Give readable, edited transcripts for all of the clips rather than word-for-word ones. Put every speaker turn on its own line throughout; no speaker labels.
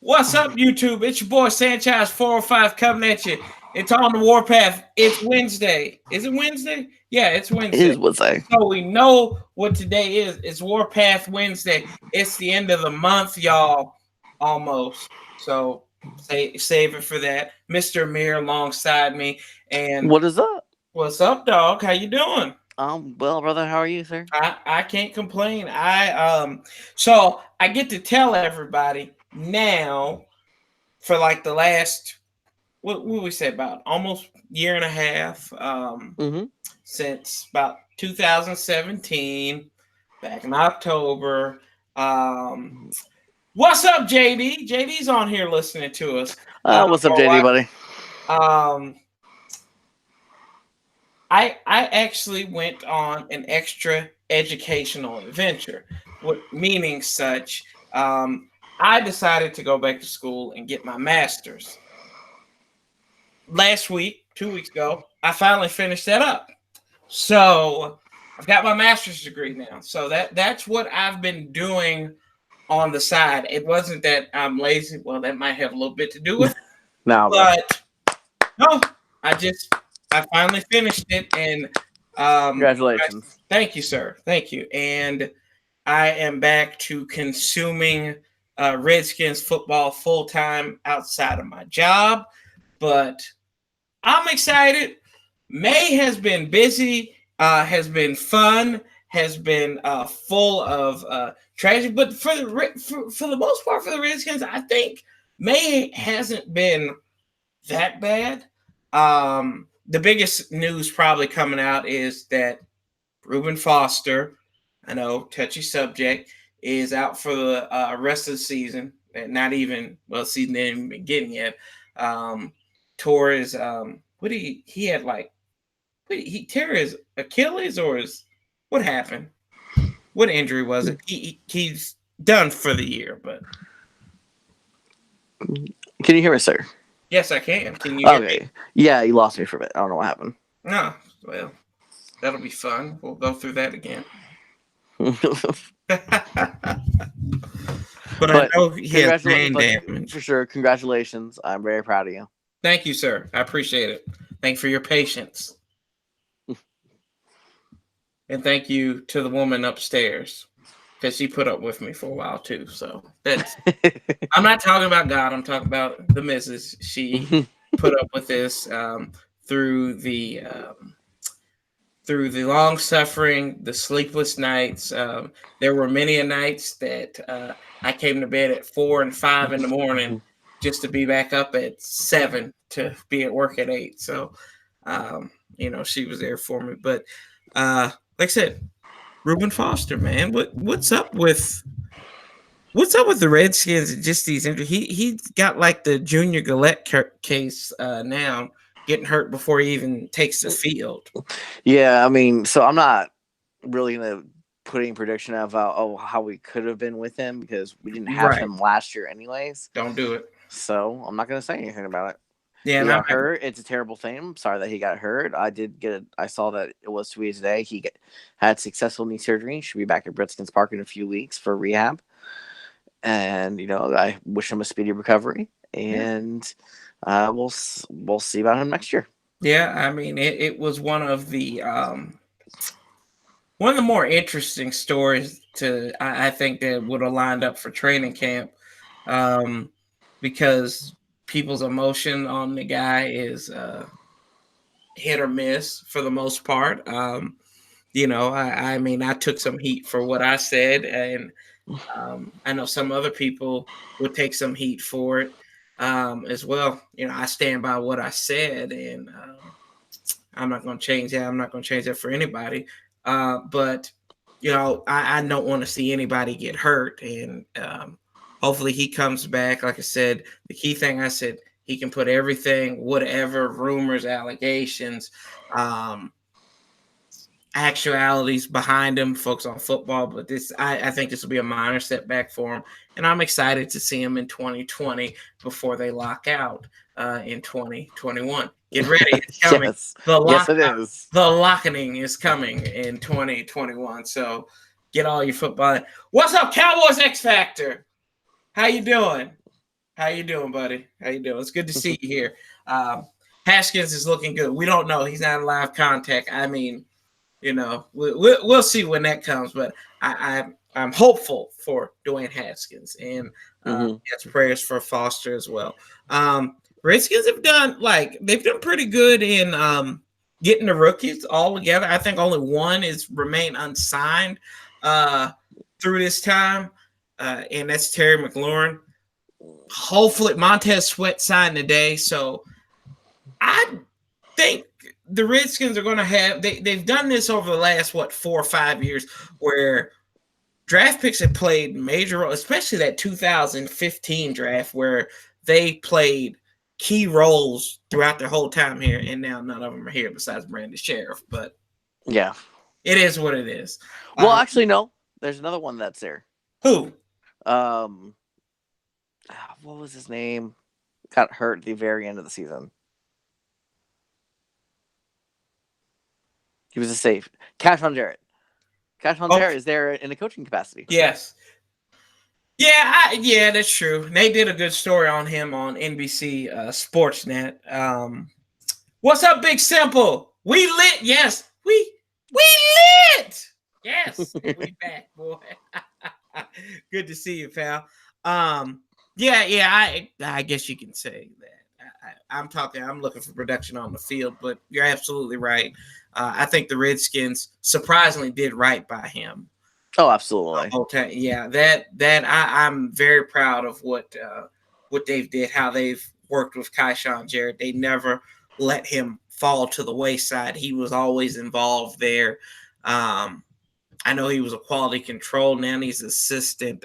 What's up, YouTube? It's your boy Sanchez 405 coming at you. It's on the Warpath. It's Wednesday. Is it Wednesday? Yeah, it's
It
Wednesday.
is what's I.
So we know what today is. It's Warpath Wednesday. It's the end of the month, y'all. Almost. So save it for that. Mr. Amir alongside me. And
What is up?
what's up, dog? How you doing?
Well, brother, how are you, sir?
I can't complain. So I get to tell everybody now for like the last what we say about almost year and a half
Mm-hmm.
since about 2017 back in October. What's up, JD? JD's on here listening to us.
What's up, JD, buddy?
Um, I actually went on an extra educational adventure, meaning such. I decided to go back to school and get my master's. Last week, 2 weeks ago, I finally finished that up. So I've got my master's degree now. So that's what I've been doing on the side. It wasn't that I'm lazy. Well, that might have a little bit to do with it.
Now,
But no, I finally finished it, and
congratulations.
Thank you, sir. Thank you. And I am back to consuming Redskins football full time outside of my job, but I'm excited. May has been busy, has been fun, has been full of tragedy, but for the most part, for the Redskins, I think May hasn't been that bad. The biggest news probably coming out is that Reuben Foster, I know, touchy subject, is out for the rest of the season. Not even, well, season didn't even begin yet. Tore his, he had like, he tear his Achilles or what happened? What injury was it? He's done for the year, but.
Can you hear me, sir?
Yes, I can. Can you hear me?
Yeah, you lost me for a bit. I don't know what happened.
No, well, that'll be fun. We'll go through that again. But I know he has brain damage.
For sure. Congratulations. I'm very proud of you.
Thank you, sir. I appreciate it. Thank you for your patience. And thank you to the woman upstairs, because she put up with me for a while too. So that's I'm not talking about God. I'm talking about the missus. She put up with this through the long suffering, the sleepless nights. There were many a nights that I came to bed at 4 and 5 in the morning just to be back up at 7 to be at work at 8. So, she was there for me. But like I said, Reuben Foster, man, what's up with the Redskins and just these injuries? He got like the Junior Gillette case now, getting hurt before he even takes the field.
Yeah, I mean, so I'm not really gonna put any prediction about how we could have been with him because we didn't have him last year anyways.
Don't do it.
So I'm not gonna say anything about it.
Yeah,
he got hurt. It's a terrible thing. I'm sorry that he got hurt. I saw that it was tweeted today. He had successful knee surgery. He should be back at Redskins Park in a few weeks for rehab. And I wish him a speedy recovery. And we'll see about him next year.
Yeah, I mean, it was one of the more interesting stories I think that would have lined up for training camp, because people's emotion on the guy is hit or miss for the most part. I mean, I took some heat for what I said, and I know some other people would take some heat for it as well. I stand by what I said, and I'm not going to change that. I'm not going to change that for anybody. But I don't want to see anybody get hurt, and hopefully he comes back. Like I said, the key thing I said, he can put everything, whatever rumors, allegations, actualities behind him, focus on football. But I think this will be a minor setback for him, and I'm excited to see him in 2020 before they lock out in 2021. Get ready, it's coming.
Yes. Yes, it is.
The lockening is coming in 2021. So get all your football. What's up, Cowboys X Factor? How you doing? How you doing, buddy? How you doing? It's good to see you here. Haskins is looking good. We don't know. He's not in live contact. I mean, we'll see when that comes. But I'm hopeful for Dwayne Haskins, and
Mm-hmm.
yes, prayers for Foster as well. Redskins they've done pretty good in getting the rookies all together. I think only one is remained unsigned through this time, and that's Terry McLaurin. Hopefully, Montez Sweat signed today, so I think the Redskins are going to have they've done this over the last 4 or 5 years where draft picks have played major role, especially that 2015 draft where they played key roles throughout their whole time here, and now none of them are here besides Brandon Sheriff. But
Yeah.
it is what it is.
Well, actually, no. There's another one that's there.
Who?
What was his name? Got hurt at the very end of the season. He was a safe. Cashon Jarrett. Cashon Jarrett is there in a coaching capacity.
Yes. Yeah, that's true. They did a good story on him on NBC Sportsnet. What's up, Big Simple? We lit. Yes, we lit. Yes, we back, boy. Good to see you, pal. I guess you can say that. I'm looking for production on the field, but you're absolutely right. I think the Redskins surprisingly did right by him.
Oh, absolutely.
Yeah, I'm very proud of what they've did, how they've worked with Kyshawn Jarrett. They never let him fall to the wayside. He was always involved there. I know he was a quality control. Now he's assistant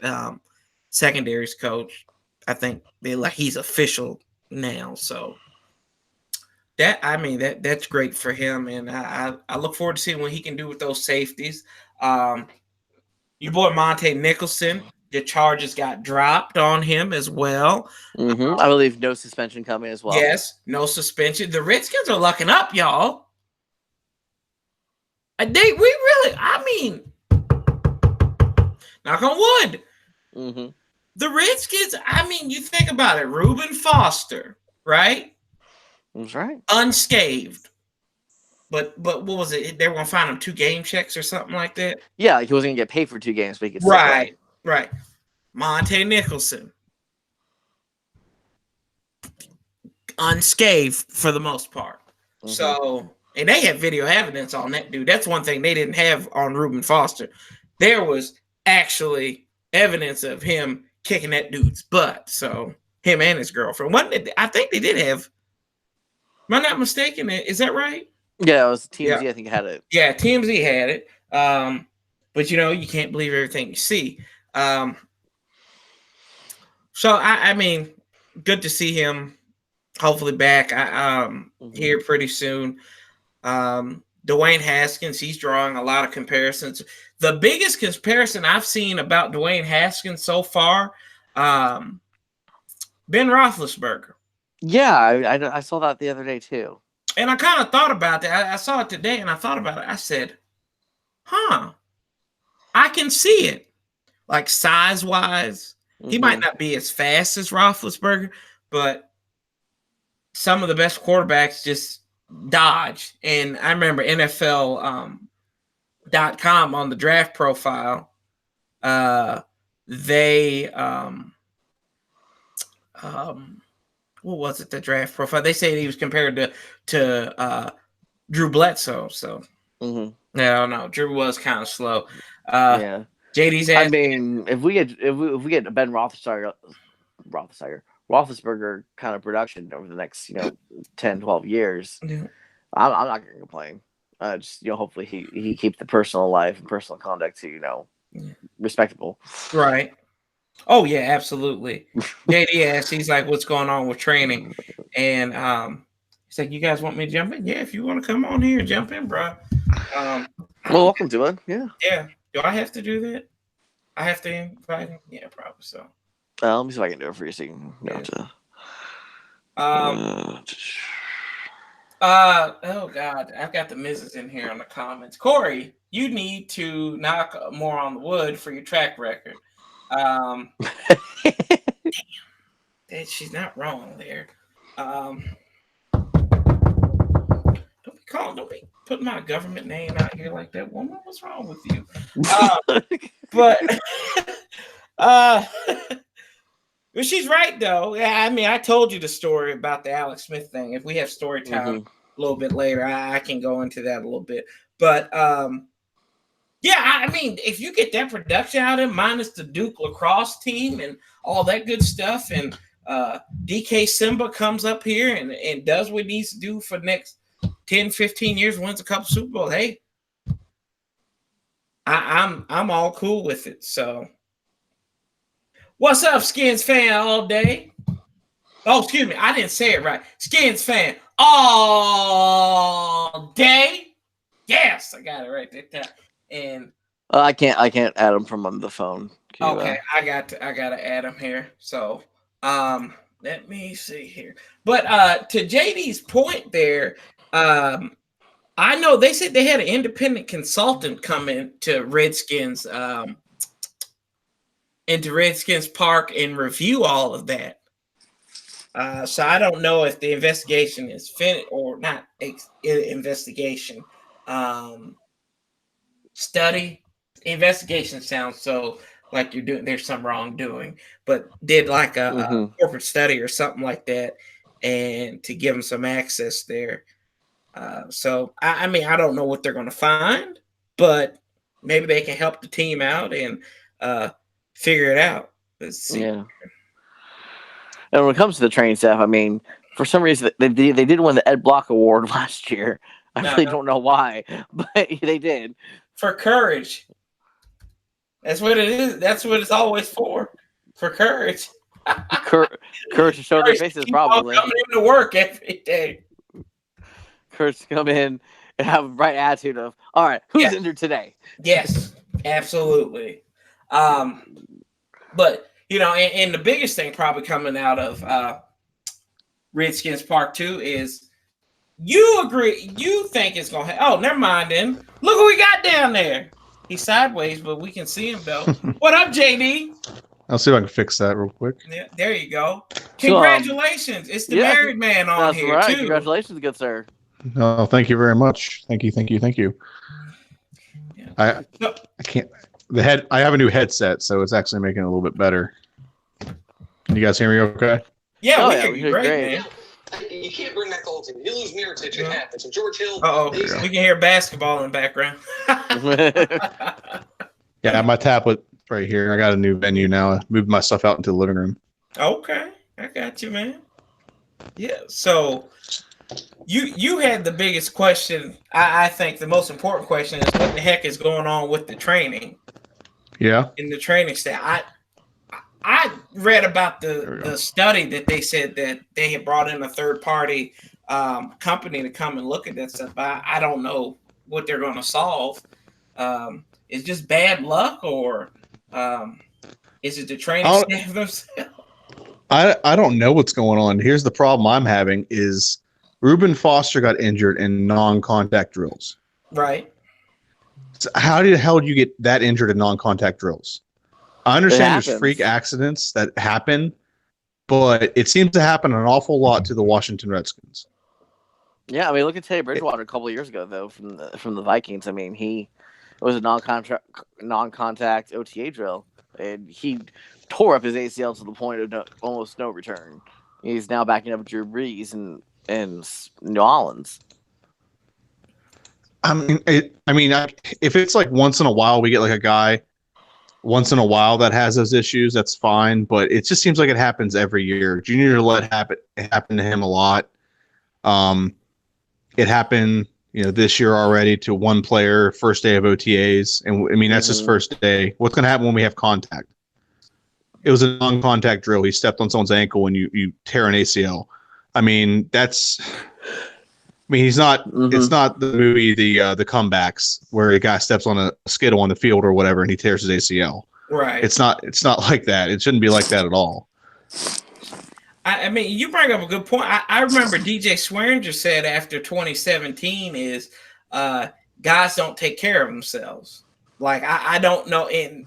secondaries coach. I think he's official now. So that's great for him, and I look forward to seeing what he can do with those safeties. Your boy Monte Nicholson, the charges got dropped on him as well.
Mm-hmm. I believe no suspension coming as well.
Yes, no suspension. The Redskins are lucking up, y'all. Knock on wood.
Mm-hmm.
The Redskins, you think about it. Reuben Foster, right?
That's right.
Unscathed. But what was it? They were going to find him 2 game checks or something like that?
Yeah, he wasn't going to get paid for 2 games, but he could still play.
Right. Monte Nicholson. Unscathed for the most part. Mm-hmm. So, and they have video evidence on that dude. That's one thing they didn't have on Reuben Foster. There was actually evidence of him kicking that dude's butt. So, him and his girlfriend. I think they did have. Am I not mistaken? Is that right?
Yeah, it was TMZ. I think had it.
Yeah, TMZ had it. But you can't believe everything you see. So good to see him. Hopefully back. Here pretty soon. Dwayne Haskins, he's drawing a lot of comparisons. The biggest comparison I've seen about Dwayne Haskins so far, Ben Roethlisberger.
Yeah, I saw that the other day too.
And I kind of thought about that. I saw it today, and I thought about it. I said, I can see it. Like size-wise, he might not be as fast as Roethlisberger, but some of the best quarterbacks just dodge. And I remember NFL.com on the draft profile, they what was it? The draft profile. They say he was compared to Drew Bledsoe. So I don't know. Drew was kind of slow.
Yeah.
JD's.
If we get a Ben Roethlisberger kind of production over the next 10, 12 years, I'm not going to complain. Just hopefully he keeps the personal life and personal conduct to respectable.
Right. Oh yeah, absolutely. JD asks, he's like, "What's going on with training?" And he's like, "You guys want me to jump in? Yeah, if you want to come on here and jump in, bro."
Well, welcome to it. Yeah.
Yeah. Do I have to do that? I have to invite him. Yeah, probably so.
Let me see if I can do it for you. So you can
oh God, I've got the Mrs. in here on the comments. Corey, you need to knock more on the wood for your track record. she's not wrong there. Don't be putting my government name out here like that, woman. What's wrong with you? But uh, but she's right though. Yeah, I mean, I told you the story about the Alex Smith thing. If we have story time a little bit later, I can go into that a little bit. But yeah, I mean, if you get that production out of him, minus the Duke lacrosse team and all that good stuff, and DK Simba comes up here and does what he needs to do for the next 10, 15 years, wins a couple Super Bowls, hey, I'm all cool with it. So, what's up, Skins fan all day? Oh, excuse me, I didn't say it right. Skins fan all day. Yes, I got it right there. And
I can't add him from the phone.
Okay, I got to add him here. So let me see here. But to JD's point there, I know they said they had an independent consultant come into Redskins Park and review all of that. So I don't know if the investigation is finished or not. Investigation. Study. Investigation sounds so like there's some wrongdoing, but did like a corporate study or something like that, and to give them some access there. So I mean, I don't know what they're going to find, but maybe they can help the team out and figure it out. Let's see.
Yeah. And when it comes to the training staff, I mean, for some reason they did win the Ed Block Award last year. I really don't know why, but they did.
For courage. That's what it is. That's what it's always for courage.
Courage to show their faces, probably.
Coming into work every day.
Courage to come in and have the right attitude of, all right, who's injured today?
Yes, absolutely. But, you know, and the biggest thing probably coming out of Redskins Park 2 is you think it's going to happen. Oh, never mind then. Look who we got down there. He's sideways, but we can see him, though. What up, JD?
I'll see if I can fix that real quick.
Yeah, there you go. Congratulations. It's the married man on here,
right.
too.
Congratulations, good sir.
Oh, thank you very much. Thank you. Yeah. I can't. I have a new headset, so it's actually making it a little bit better. Can you guys hear me okay?
Yeah, we hear you great, man.
Yeah. You can't bring that goal to me. You lose Miritich, it happens. And George Hill.
We can hear basketball in the background.
Yeah, my tablet right here. I got a new venue now. I moved my stuff out into the living room.
Okay, I got you, man. Yeah, so you had the biggest question. I think the most important question is what the heck is going on with the training?
Yeah.
In the training staff. I read about the study that they said that they had brought in a third-party company to come and look at that stuff. I don't know what they're going to solve. It's just bad luck, or is it the training staff themselves?
I don't know what's going on. Here's the problem I'm having is Reuben Foster got injured in non-contact drills.
Right.
So how the hell do you get that injured in non-contact drills? I understand there's freak accidents that happen, but it seems to happen an awful lot to the Washington Redskins.
Yeah, I mean, look at Teddy Bridgewater a couple of years ago, though, from the Vikings. I mean, it was a non-contact OTA drill, and he tore up his ACL to the point of almost no return. He's now backing up Drew Brees in New Orleans.
I mean, if it's like once in a while we get like a guy once in a while that has those issues, that's fine. But it just seems like it happens every year. Junior let it happen to him a lot. It happened, this year already to one player, first day of OTAs, and I mean that's his first day. What's going to happen when we have contact? It was a non-contact drill. He stepped on someone's ankle and you tear an ACL. I mean, he's not. It's not the movie the Comebacks where a guy steps on a skittle on the field or whatever and he tears his ACL.
Right.
It's not like that. It shouldn't be like that at all.
I mean, you bring up a good point. I remember DJ Swearinger said after 2017 is guys don't take care of themselves. Like I don't know, and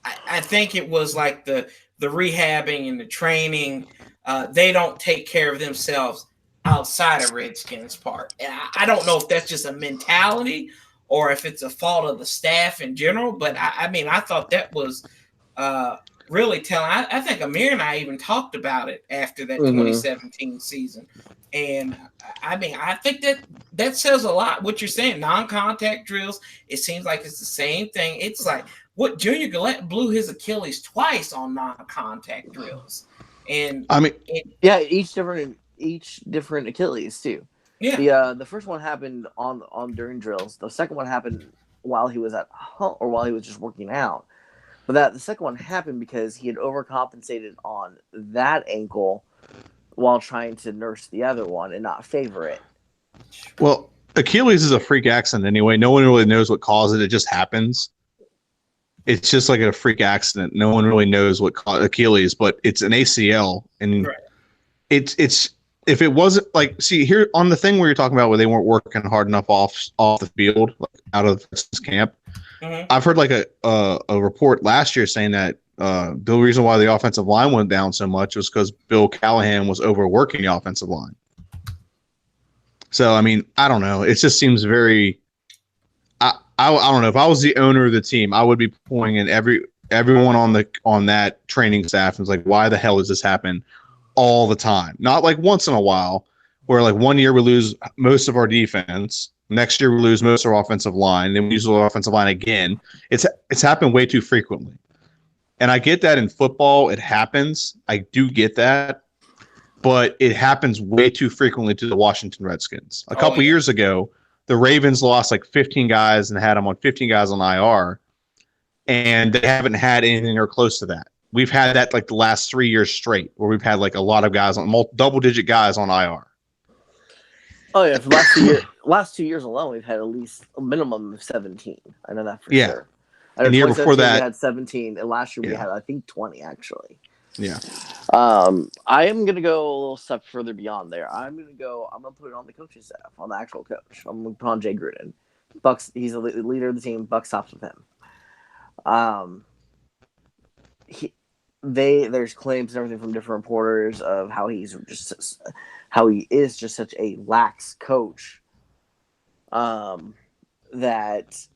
I think it was like the the rehabbing and the training, they don't take care of themselves outside of Redskins Park. And I don't know if that's just a mentality or if it's a fault of the staff in general. But I mean, I thought that was really telling. I think Amir and I even talked about it after that 2017 season. And I mean, I think that says a lot. What you're saying, non-contact drills, it seems like it's the same thing. It's like what Junior Gillette blew his Achilles twice on non-contact drills. And
I mean,
each different Achilles too.
Yeah.
The first one happened on during drills. The second one happened while he was at home or while he was just working out. But the second one happened because he had overcompensated on that ankle while trying to nurse the other one and not favor it.
Well, Achilles is a freak accident anyway. No one really knows what caused it. It just happens. It's just like a freak accident. No one really knows what caused Achilles, but it's an ACL, and it's if it wasn't like, see here on the thing where you're talking about where they weren't working hard enough off the field, like out of this camp. I've heard like a report last year saying that the reason why the offensive line went down so much was because Bill Callahan was overworking the offensive line. So I mean, I don't know. It just seems very. I don't know. If I was the owner of the team, I would be pulling in everyone on that training staff and it's like, why the hell does this happen all the time? Not like once in a while, where like 1 year we lose most of our defense, next year we lose most of our offensive line, then we use the offensive line again. It's happened way too frequently, and I get that in football it happens. I do get that, but it happens way too frequently to the Washington Redskins. A couple years ago, the Ravens lost like 15 guys and had them on 15 guys on IR, and they haven't had anything or close to that. We've had that like the last 3 years straight, where we've had like a lot of guys on double-digit guys on IR.
Oh yeah, for the last 2 years alone, we've had at least a minimum of 17. I know that for sure.
And the year before that,
we had 17, and last year we had I think 20 actually.
Yeah.
I am gonna go a little step further beyond there. I'm gonna put it on the coaching staff, on the actual coach. I'm gonna put on Jay Gruden. Bucks, he's the leader of the team. Buck stops with him. There's claims and everything from different reporters of how he is just such a lax coach. That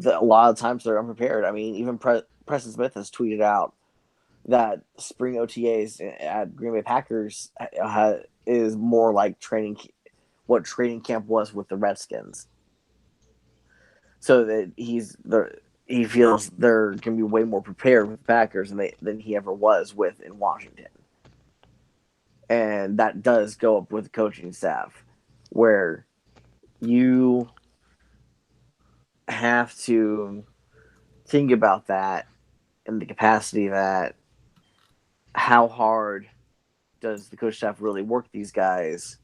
a lot of times they're unprepared. I mean, even Preston Smith has tweeted out that spring OTAs at Green Bay Packers is more like what training camp was with the Redskins. So that he feels they're going to be way more prepared with the Packers than he ever was with in Washington. And that does go up with the coaching staff, where you have to think about that in the capacity that how hard does the coach staff really work these guys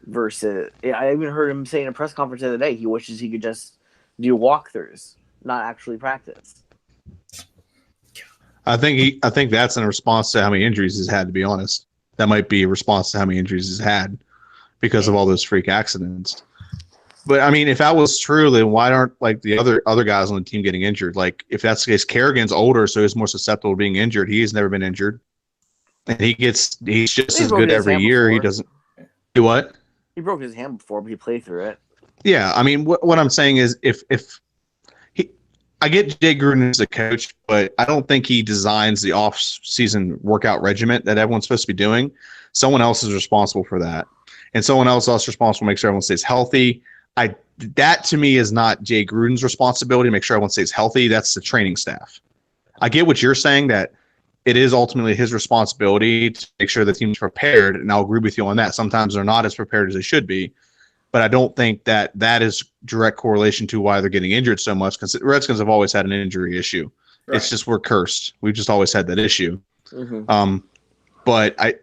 versus I even heard him say in a press conference the other day he wishes he could just do walkthroughs, not actually practice.
I think that's in response to how many injuries he's had, to be honest. That might be a response to how many injuries he's had because of all those freak accidents. But I mean, if that was true, then why aren't like the other guys on the team getting injured? Like if that's the case, Kerrigan's older, so he's more susceptible to being injured. He's never been injured, and he's just as good every year. Before. He doesn't do what?
He broke his hand before, but he played through it.
Yeah, I mean, what I'm saying is, I get Jay Gruden as a coach, but I don't think he designs the off-season workout regimen that everyone's supposed to be doing. Someone else is responsible for that, and someone else is responsible to make sure everyone stays healthy. That to me is not Jay Gruden's responsibility to make sure everyone stays healthy. That's the training staff. I get what you're saying, that it is ultimately his responsibility to make sure the team's prepared, and I'll agree with you on that. Sometimes they're not as prepared as they should be, but I don't think that is direct correlation to why they're getting injured so much, because the Redskins have always had an injury issue. Right. It's just we're cursed. We've just always had that issue. Mm-hmm. But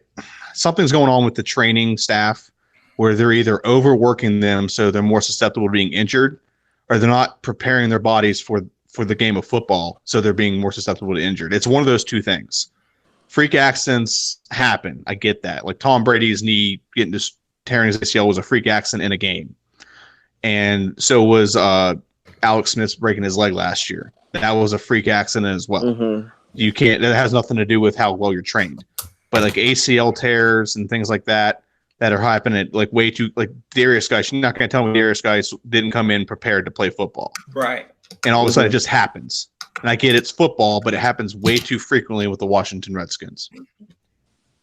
something's going on with the training staff where they're either overworking them so they're more susceptible to being injured, or they're not preparing their bodies for the game of football, so they're being more susceptible to injured. It's one of those two things. Freak accidents happen. I get that. Like Tom Brady's knee tearing his ACL was a freak accident in a game. And so was Alex Smith's breaking his leg last year. That was a freak accident as well. Mm-hmm. you can't. That has nothing to do with how well you're trained. But like ACL tears and things like that are happening like way too like Darius Guice. You're not going to tell me Darius Guice didn't come in prepared to play football,
Right?
And all of a sudden it just happens. And I get it's football, but it happens way too frequently with the Washington Redskins.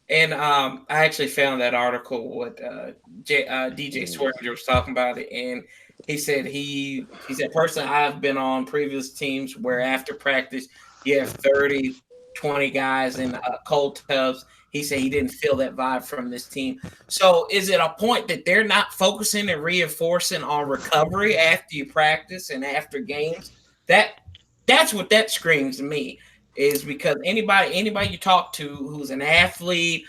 And I actually found that article what DJ Swearinger was talking about it, and he said he said personally I've been on previous teams where after practice you have 30, 20 guys in cold tubs. He said he didn't feel that vibe from this team. So is it a point that they're not focusing and reinforcing on recovery after you practice and after games? That's what that screams to me. Is because anybody you talk to who's an athlete,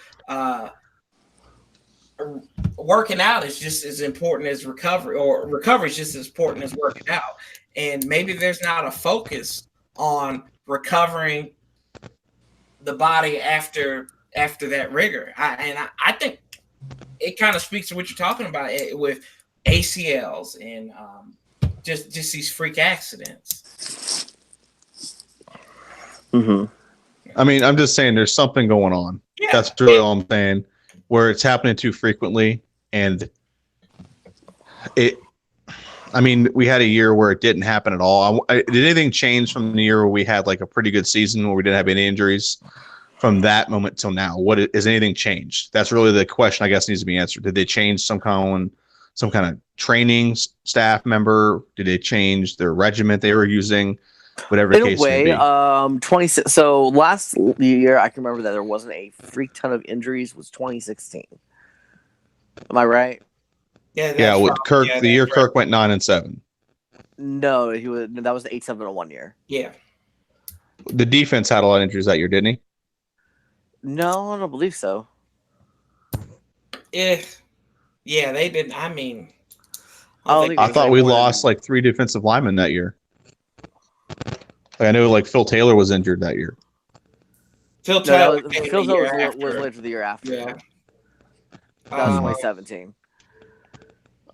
working out is just as important as recovery, or recovery is just as important as working out. And maybe there's not a focus on recovering the body after that rigor. I think it kind of speaks to what you're talking about with ACLs and just these freak accidents.
Mm-hmm.
I mean, I'm just saying there's something going on.
Yeah.
That's really all I'm saying. Where it's happening too frequently, and I mean, we had a year where it didn't happen at all. Did anything change from the year where we had like a pretty good season where we didn't have any injuries? From that moment till now, is anything changed? That's really the question I guess needs to be answered. Did they change some kind of training staff member? Did they change their regiment they were using? Whatever the case may be.
26. So last year, I can remember that there wasn't a freak ton of injuries. Was 2016? Am I right?
Yeah.
With Kirk, the year Kirk went 9-7.
No, that was the 8-7-1 year.
Yeah.
The defense had a lot of injuries that year, didn't he?
No, I don't believe so.
Yeah, they didn't. I mean,
I thought we lost like 3 defensive linemen that year. Like, I know like Phil Taylor was injured that year.
Phil Taylor was later the year after.
Yeah.
That was 2017.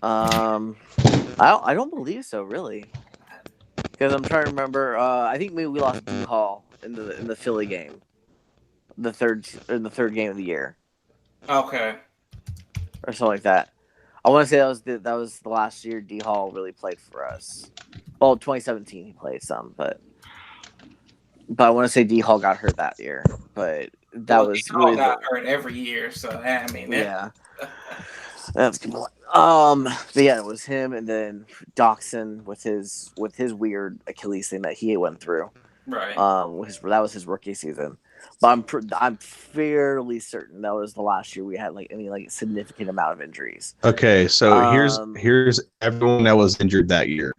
I don't believe so, really. Because I'm trying to remember. I think maybe we lost D Hall in the Philly game. The third game of the year.
Okay.
Or something like that. I want to say that was the last year D Hall really played for us. Well, 2017 he played some, but I want to say D Hall got hurt that year. But that was
D Hall got hurt every year, so I mean,
yeah. That's a good point. But yeah, it was him, and then Doxson with his weird Achilles thing that he went through.
Right.
That was his rookie season. But I'm fairly certain that was the last year we had like any like significant amount of injuries.
Okay, so here's everyone that was injured that year.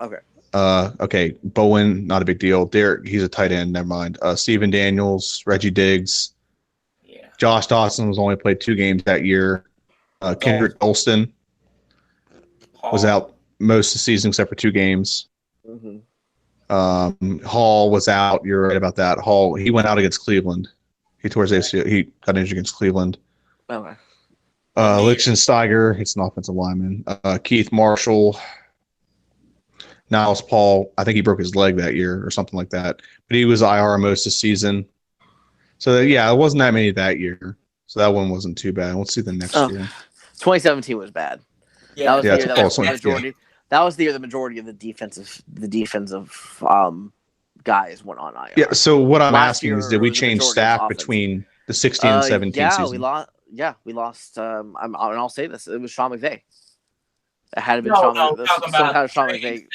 Okay.
Okay, Bowen, not a big deal. Derek, he's a tight end. Never mind. Steven Daniels, Reggie Diggs.
Yeah.
Josh Dawson was only played 2 games that year. Kendrick Olston was out most of the season except for 2 games.
Mm-hmm.
Hall was out. You're right about that. Hall, he went out against Cleveland. He tore his ACL. He got injured against Cleveland.
Okay.
Lichtensteiger, it's an offensive lineman. Keith Marshall, Niles Paul, I think he broke his leg that year or something like that. But he was IR most of the season. So yeah, it wasn't that many that year. So that one wasn't too bad. Let's see the next year.
2017 was bad.
Yeah,
that was the year majority. That was the year the majority of the defensive guys went on IR.
Yeah. So what I'm asking is, did we change staff between the 16 and 17 season?
We lost. And I'll say this: it was Sean McVay. It had to be Sean McVay.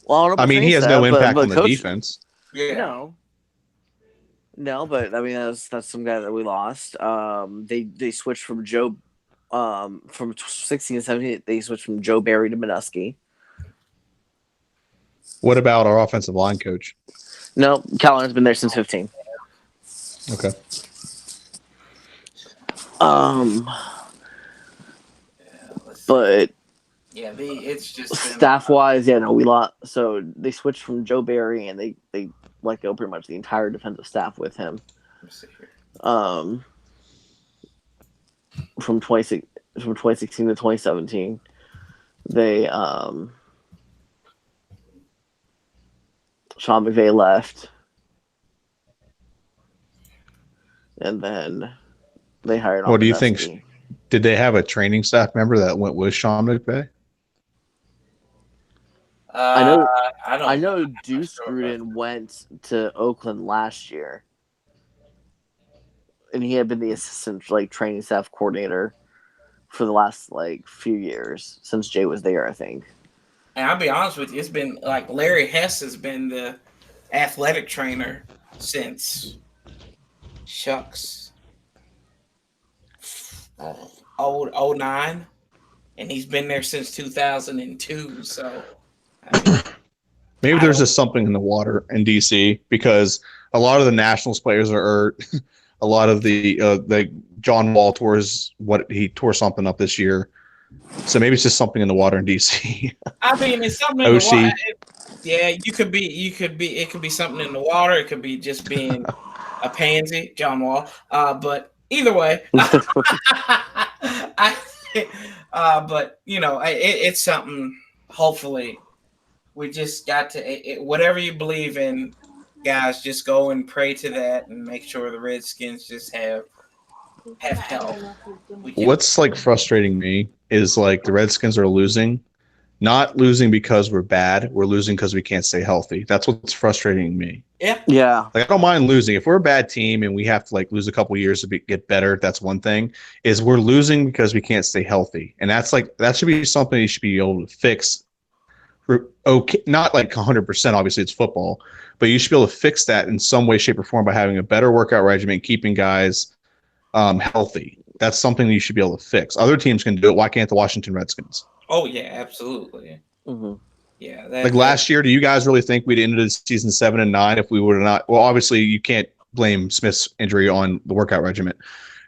Well,
I mean, he has no impact on the defense.
Yeah. No, but I mean that's some guy that we lost. They switched from Joe, from 16 to 17. They switched from Joe Barry to Minuski.
What about our offensive line coach?
No, Callan's been there since 15.
Okay.
But
yeah, it's just
staff wise, we lost. So they switched from Joe Barry, and they let go pretty much the entire defensive staff with him. From 2016 to 2017, they Sean McVay left. and then they hired on.
What do you think? Did they have a training staff member that went with Sean McVay?
I know Deuce Gruden went to Oakland last year, and he had been the assistant training staff coordinator for the last few years since Jay was there, I think.
And I'll be honest with you, it's been Larry Hess has been the athletic trainer since old 09, and he's been there since 2002. So
maybe there's just something in the water in DC, because a lot of the Nationals players are a lot of the John Wall tore something up this year. So maybe it's just something in the water in DC.
I mean, it's something in the water. Yeah, it could be something in the water. It could be just being a pansy, John Wall. But either way, but it's something. Hopefully, we just got to whatever you believe in, guys. Just go and pray to that, and make sure the Redskins just have help.
What's frustrating me is the Redskins are losing. Not losing because we're bad. We're losing because we can't stay healthy. That's what's frustrating me.
Yeah.
I don't mind losing. If we're a bad team and we have to lose a couple years to get better, that's one thing. Is we're losing because we can't stay healthy, and that's that should be something you should be able to fix. Okay, not 100%. Obviously, it's football, but you should be able to fix that in some way, shape, or form by having a better workout regimen, keeping guys healthy. That's something that you should be able to fix. Other teams can do it. Why can't the Washington Redskins?
Oh yeah, absolutely.
Mm-hmm.
Yeah,
last year, do you guys really think we'd ended the season 7-9 if we would have not? Well, obviously, you can't blame Smith's injury on the workout regimen,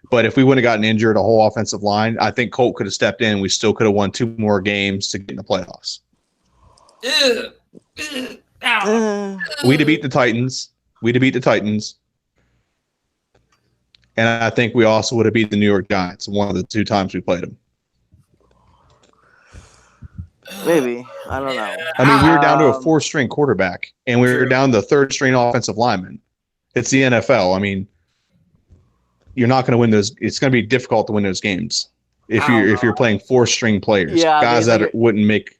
but if we wouldn't have gotten injured, a whole offensive line, I think Colt could have stepped in. We still could have won 2 more games to get in the playoffs. We'd have beat the Titans. And I think we also would have beat the New York Giants one of the 2 times we played them.
Maybe. I don't know.
I mean, we were down to a 4th-string quarterback, and we were down to 3rd-string offensive lineman. It's the NFL. I mean, you're not going to win those. It's going to be difficult to win those games if you're playing 4th-string players, guys that wouldn't make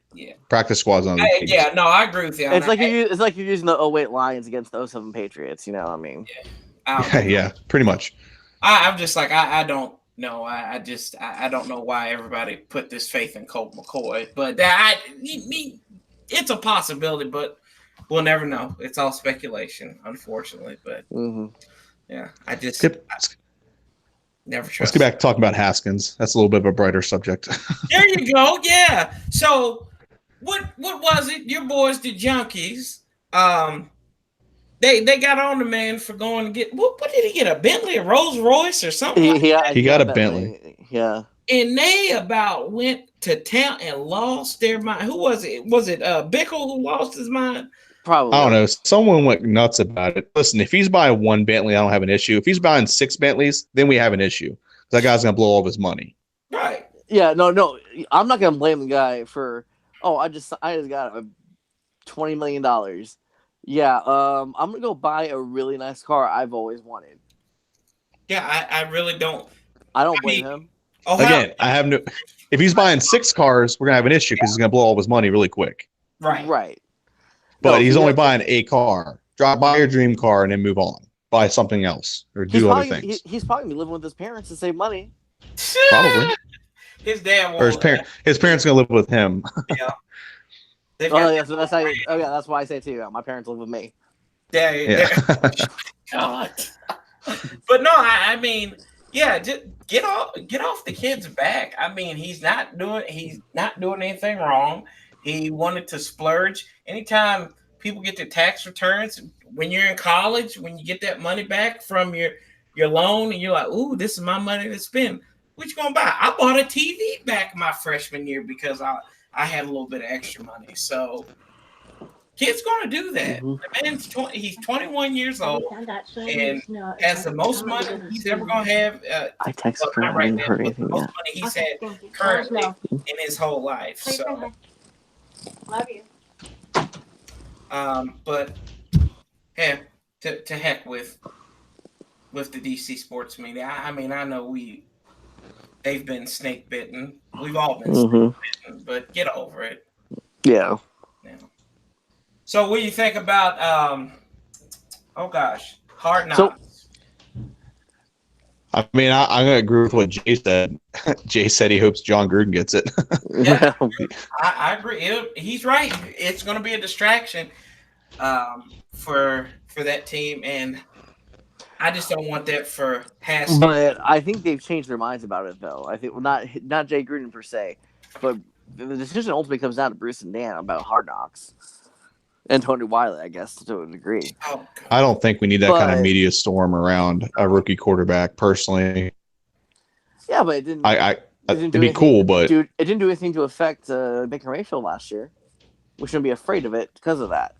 practice squads on.
Yeah, no, I agree with you.
It's like you're using the 08 Lions against the 07 Patriots. You know what I mean?
Yeah, pretty much.
I'm just I don't know. I don't know why everybody put this faith in Colt McCoy, but it's a possibility, but we'll never know. It's all speculation, unfortunately. But yeah, I just never trust.
Let's get back to talking about Haskins. That's a little bit of a brighter subject.
There you go. Yeah. So what was it? Your boys, the Junkies, They got on the man for going to get what did he get, a Bentley, a Rolls Royce, or something?
He got a Bentley.
Yeah.
And they about went to town and lost their mind. Who was it? Was it Bickle who lost his mind?
Probably.
I don't know. Someone went nuts about it. Listen, if he's buying 1 Bentley, I don't have an issue. If he's buying 6 Bentleys, then we have an issue. That guy's gonna blow all of his money.
Right.
Yeah. No. I'm not gonna blame the guy for. Oh, I just got $20 million. Yeah, I'm gonna go buy a really nice car I've always wanted.
Yeah, I really don't.
I don't blame him.
Again, I have no. If he's buying 6 cars, we're gonna have an issue because he's gonna blow all of his money really quick.
Right.
But he's only buying a car. Buy your dream car and then move on. Buy something else or do other things.
He's probably gonna be living with his parents to save money.
Probably.
His dad
or his parents gonna live with him.
Yeah.
So that's how. That's why I say it to you. My parents live with me.
Yeah. God. But no, I mean, yeah, just get off the kid's back. I mean, he's not doing anything wrong. He wanted to splurge. Anytime people get their tax returns, when you're in college, when you get that money back from your loan, and you're like, "Ooh, this is my money to spend." What you gonna buy? I bought a TV back my freshman year because I had a little bit of extra money. So kid's going to do that. The man's he's 21 years old and has the most money he's ever going to have.
I texted her. I didn't heard anything
most money he's had currently in his whole life. So,
love you.
But yeah, to heck with with the DC sports media. I mean, I know they've been snake bitten. We've all been snake bitten, but get over it.
Yeah.
So what do you think about Hard Knocks?
So-
I mean, I'm going to agree with what Jay said. Jay said he hopes John Gruden gets it.
Yeah, I agree. He's right. It's going to be a distraction for that team, and I just don't want that for Haskins.
But I think they've changed their minds about it, though. I think not Jay Gruden per se, but the decision ultimately comes down to Bruce and Dan about Hard Knocks and Tony Wiley, I guess, to a degree.
Oh,
I don't think we need that kind of media storm around a rookie quarterback, personally.
Yeah, but it didn't.
It'd be cool, but
it didn't do anything to affect Baker Mayfield last year. We shouldn't be afraid of it because of that.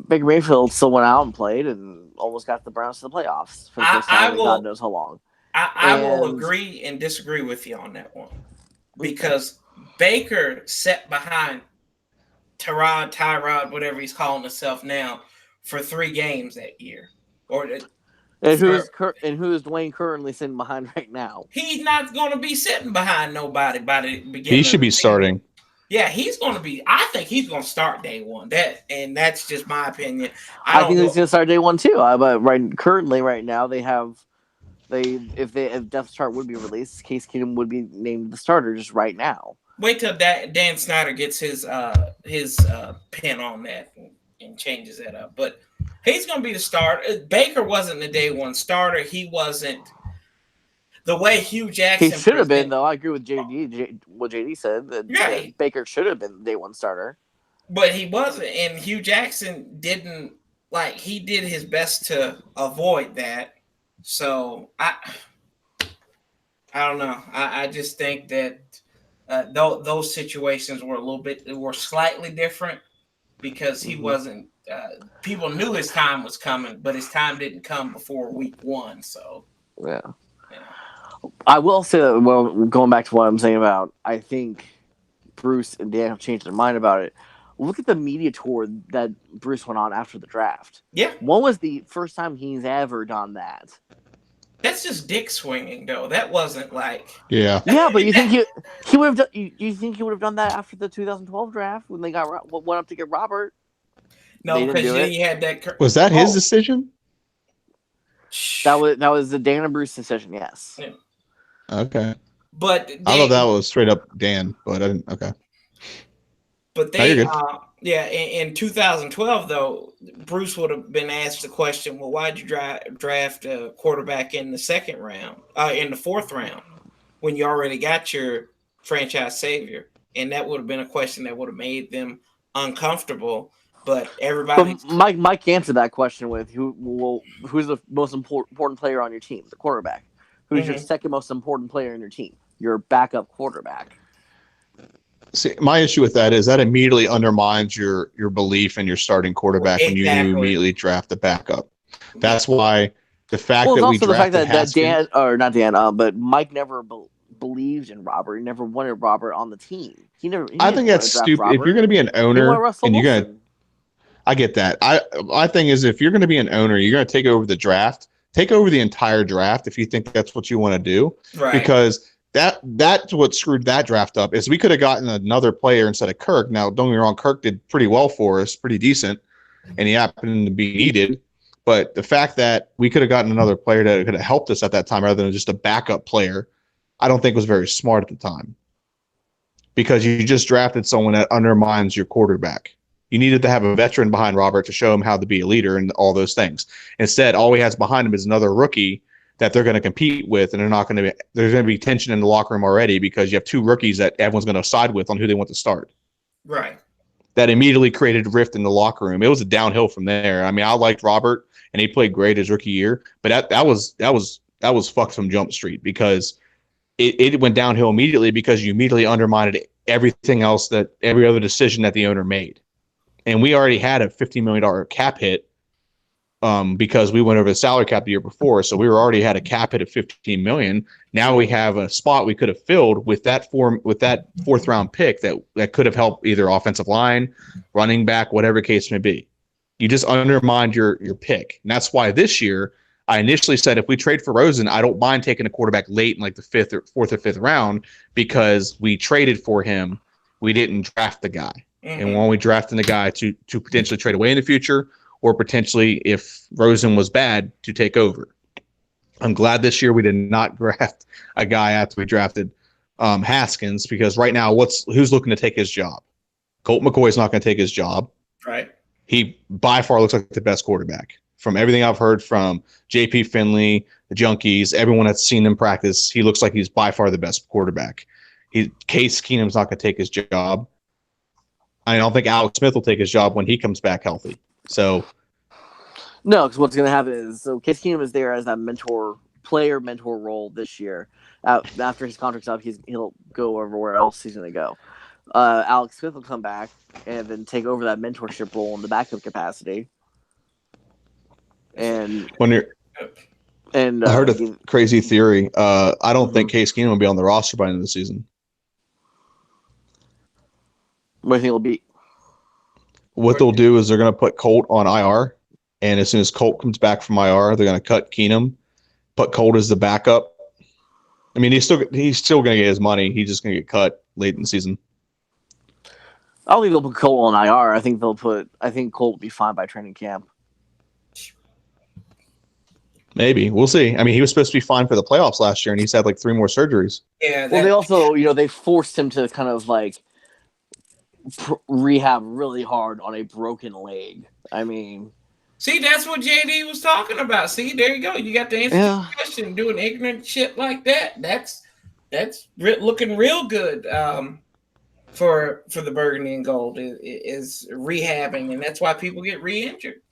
Baker Mayfield still went out and played and almost got the Browns to the playoffs for the first time in God knows how long.
I will agree and disagree with you on that one because Baker sat behind Tyrod, whatever he's calling himself now, for 3 games that year.
And who is Dwayne currently sitting behind right now?
He's not going to be sitting behind nobody by the beginning.
He should be starting.
Yeah, he's going to be. I think he's going to start day one. That's just my opinion.
I think he's going to start day one too. But right now if depth chart would be released, Case Keenum would be named the starter just right now.
Wait till Dan Snyder gets his pin on that and changes that up. But he's going to be the starter. Baker wasn't the day one starter. He wasn't the way Hugh Jackson.
He should have been, though. I agree with what JD said. That Baker should have been the day one starter.
But he wasn't. And Hugh Jackson didn't, he did his best to avoid that. So, I don't know. I just think that those situations were slightly different because he wasn't. People knew his time was coming, but his time didn't come before week 1. So
yeah. I will say that. Well, going back to what I'm saying about, I think Bruce and Dan have changed their mind about it. Look at the media tour that Bruce went on after the draft.
Yeah.
When was the first time he's ever done that?
That's just dick swinging, though. That wasn't
Yeah.
Yeah, but you think he would have done? You think he would have done that after the 2012 draft when they went up to get Robert?
No, because he had that.
Was that his decision?
That was the Dan and Bruce decision. Yes.
Yeah.
Okay.
But
I thought that was straight up Dan, but I didn't. Okay.
But in 2012 though, Bruce would have been asked the question, well, why'd you draft a quarterback in the 2nd round, in the 4th round, when you already got your franchise savior? And that would have been a question that would have made them uncomfortable. But everybody.
But Mike answered that question with who's the most important player on your team? The quarterback. Who's your second most important player in your team? Your backup quarterback.
See, my issue with that is that immediately undermines your belief in your starting quarterback when you immediately draft the backup. That's why the fact that we drafted Haskins,
but Mike never believed in Robert. He never wanted Robert on the team.
I think that's stupid. If you're going to be an owner and you're going to, I get that. My thing is, if you're going to be an owner, you're going to take over the draft. Take over the entire draft if you think that's what you want to do.
Right.
Because that's what screwed that draft up is we could have gotten another player instead of Kirk. Now, don't get me wrong, Kirk did pretty well for us, pretty decent, and he happened to be needed. But the fact that we could have gotten another player that could have helped us at that time rather than just a backup player, I don't think was very smart at the time. Because you just drafted someone that undermines your quarterback. You needed to have a veteran behind Robert to show him how to be a leader and all those things. Instead, all he has behind him is another rookie that they're going to compete with, and there's going to be tension in the locker room already because you have 2 rookies that everyone's going to side with on who they want to start.
Right.
That immediately created a rift in the locker room. It was a downhill from there. I mean, I liked Robert, and he played great his rookie year, but that was fucked from Jump Street because it went downhill immediately because you immediately undermined everything else every other decision that the owner made. And we already had a $50 million cap hit because we went over the salary cap the year before. So we already had a cap hit of $15 million. Now we have a spot we could have filled with that 4th round pick that could have helped either offensive line, running back, whatever case may be. You just undermined your pick. And that's why this year I initially said if we trade for Rosen, I don't mind taking a quarterback late in like the fourth or fifth round because we traded for him. We didn't draft the guy. Mm-hmm. And when we drafting the guy to potentially trade away in the future or potentially if Rosen was bad to take over. I'm glad this year we did not draft a guy after we drafted Haskins because right now who's looking to take his job? Colt McCoy's not going to take his job.
Right.
He by far looks like the best quarterback. From everything I've heard from JP Finley, the Junkies, everyone that's seen him practice, he looks like he's by far the best quarterback. Case Keenum's not going to take his job. I don't think Alex Smith will take his job when he comes back healthy. So,
no, because what's going to happen is Case Keenum is there as that player mentor role this year. After his contract's up, he'll go everywhere else he's going to go. Alex Smith will come back and then take over that mentorship role in the backup capacity. And
I heard a crazy theory. I don't think Case Keenum will be on the roster by the end of the season.
What do you think it'll be?
What they'll do is they're going to put Colt on IR, and as soon as Colt comes back from IR, they're going to cut Keenum, put Colt as the backup. I mean, he's still going to get his money. He's just going to get cut late in the season.
I don't think they'll put Colt on IR. I think Colt will be fine by training camp.
Maybe. We'll see. I mean, he was supposed to be fine for the playoffs last year, and he's had like 3 more surgeries.
Yeah.
Well, they also, they forced him to kind of like rehab really hard on a broken leg. I mean,
see, that's what JD was talking about. See, there you go. You got the answer to the question. Doing ignorant shit like that. That's looking real good for the Burgundy and Gold is rehabbing, and that's why people get re-injured.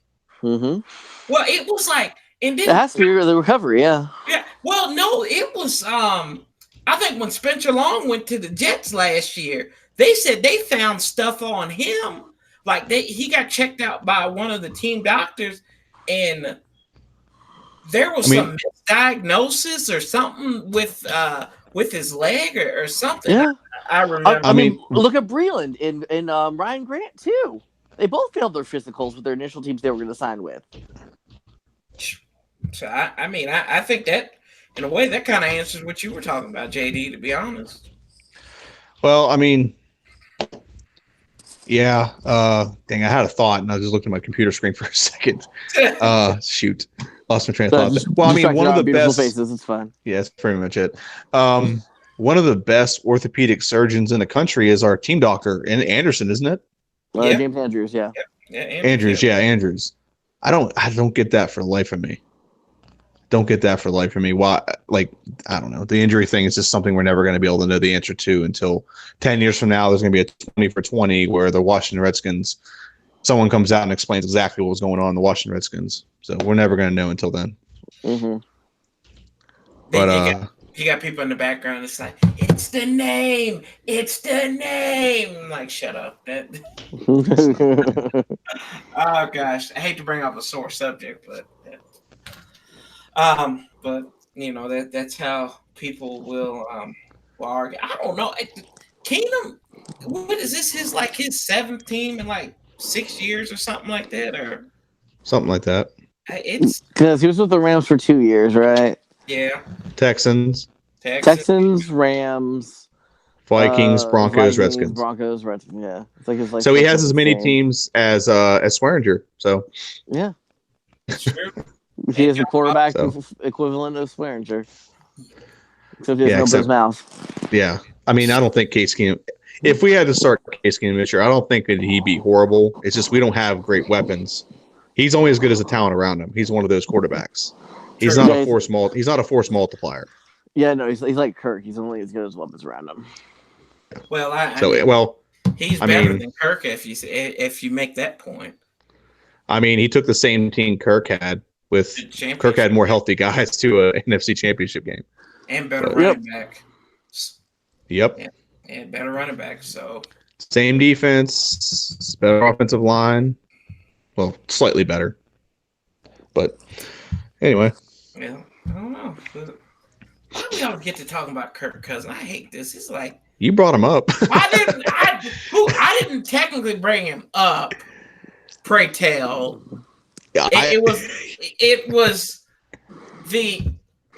Mm-hmm.
Well, it was like, and then
it has to be the recovery, yeah.
Yeah. Well, no, it was. I think when Spencer Long went to the Jets last year, they said they found stuff on him. Like he got checked out by one of the team doctors, and there was some misdiagnosis or something with his leg or something.
Yeah,
I remember.
I mean, look at Breland and Ryan Grant too. They both failed their physicals with their initial teams they were going to sign with.
So I think that in a way that kind of answers what you were talking about, JD. To be honest.
Well, I mean, yeah. Dang, I had a thought, and I just looked at my computer screen for a second. Shoot, lost my train of thought. Well, I mean, one of the best
faces. It's fine.
Yeah, that's pretty much it. One of the best orthopedic surgeons in the country is our team doctor, Anderson, isn't it?
James Andrews, yeah.
Andrews. I don't get that for the life of me. Why? Like, I don't know. The injury thing is just something we're never going to be able to know the answer to until 10 years from now. There's going to be a 20 for 20 where the Washington Redskins, someone comes out and explains exactly what was going on in the Washington Redskins. So we're never going to know until then.
Mm-hmm.
But
you got people in the background. It's like, it's the name. I'm like, shut up. Oh gosh, I hate to bring up a sore subject, but that's how people will argue. I don't know. Keenum, what is this? His 7th team in like 6 years or something like that, or
something like that.
It's
because he was with the Rams for 2 years, right?
Yeah.
Texans,
Rams,
Vikings, Broncos, Redskins.
Yeah. It's like
so he has as many teams as Swearinger. So
yeah,
it's true.
He is a quarterback equivalent of Swearinger. Except he has no his mouth.
Yeah. I mean, I don't think Case Keenum. If we had to start Case Keenum this year, I don't think that he'd be horrible. It's just we don't have great weapons. He's only as good as the talent around him. He's one of those quarterbacks. He's not a force multiplier.
Yeah, no, he's like Kirk. He's only as good as weapons around him.
Well, he's better than Kirk if you make that point.
I mean, he took the same team Kirk had. Kirk had more healthy guys to an NFC Championship game.
And better running back.
Yep.
And better running back. So
same defense, better offensive line. Well, slightly better. But anyway.
Yeah, I don't know. Why do we always get to talking about Kirk Cousins? I hate this. It's like
you brought him up.
I didn't technically bring him up. Pray tell. It was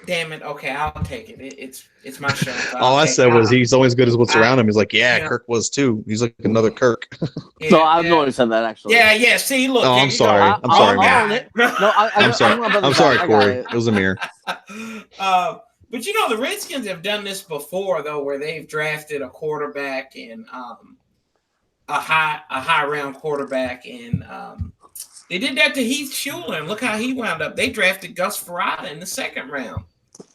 Damn it. Okay, I'll take it. It's my show. So
All I said was he's always good as what's around him. He's like, yeah,
Yeah.
Kirk was too. He's like another Kirk.
So I'm the one who said that, actually.
Yeah. See, look.
Oh,
there
I'm
you
sorry.
go.
I'm sorry,
Oh,
man.
own it. No,
I'm sorry. I'm sorry, Corey. It was Amir.
But you know, the Redskins have done this before, though, where they've drafted a quarterback and a high round quarterback, and they did that to Heath Schuler, and look how he wound up. They drafted Gus Ferrata in the 2nd round.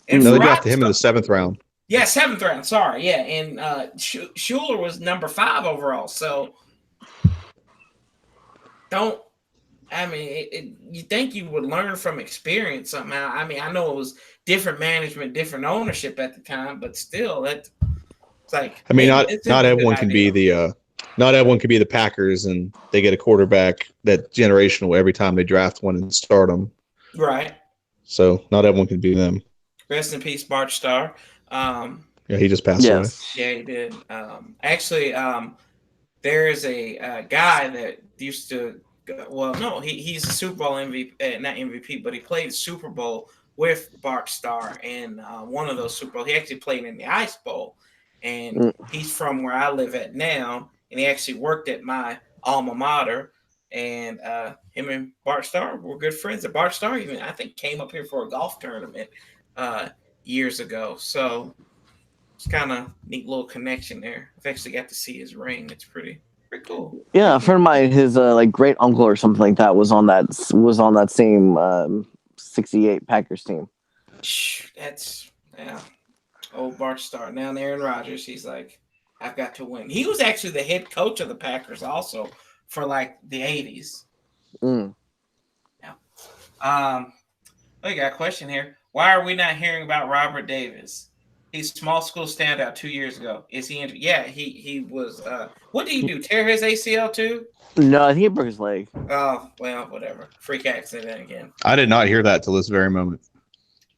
And
No, they drafted him in the 7th round.
Yeah, 7th round. Sorry, yeah, and Schuler was number 5 overall. So don't. I mean, you think you would learn from experience somehow. I mean, I know it was different management, different ownership at the time, but still, it's like.
I mean, not everyone can be the Packers, and they get a quarterback that generational every time they draft one and start them.
Right.
So not everyone can be them.
Rest in peace, Bart Starr.
Yeah, he just passed away.
Yeah, he did. Actually, there is a guy that used to. Well, no, he's a Super Bowl MVP, not MVP, but he played Super Bowl with Bart Starr, and one of those Super Bowl, he actually played in the Ice Bowl, and he's from where I live at now, and he actually worked at my alma mater, and him and Bart Starr were good friends. And Bart Starr even, I think, came up here for a golf tournament years ago, so it's kind of neat little connection there. I've actually got to see his ring. It's pretty cool.
Yeah, a friend of mine, his like great uncle or something like that was on that same 68 Packers team.
That's old Bart Starr. Now Aaron Rodgers, he's like, I've got to win. He was actually the head coach of the Packers also for like the 80s. Yeah. We got a question here. Why are we not hearing about Robert Davis? He's small school standout 2 years ago. Is he injured? Yeah, he was. What did he do? Tear his ACL too?
No, I think he broke his leg.
Oh, well, whatever. Freak accident again.
I did not hear that till this very moment.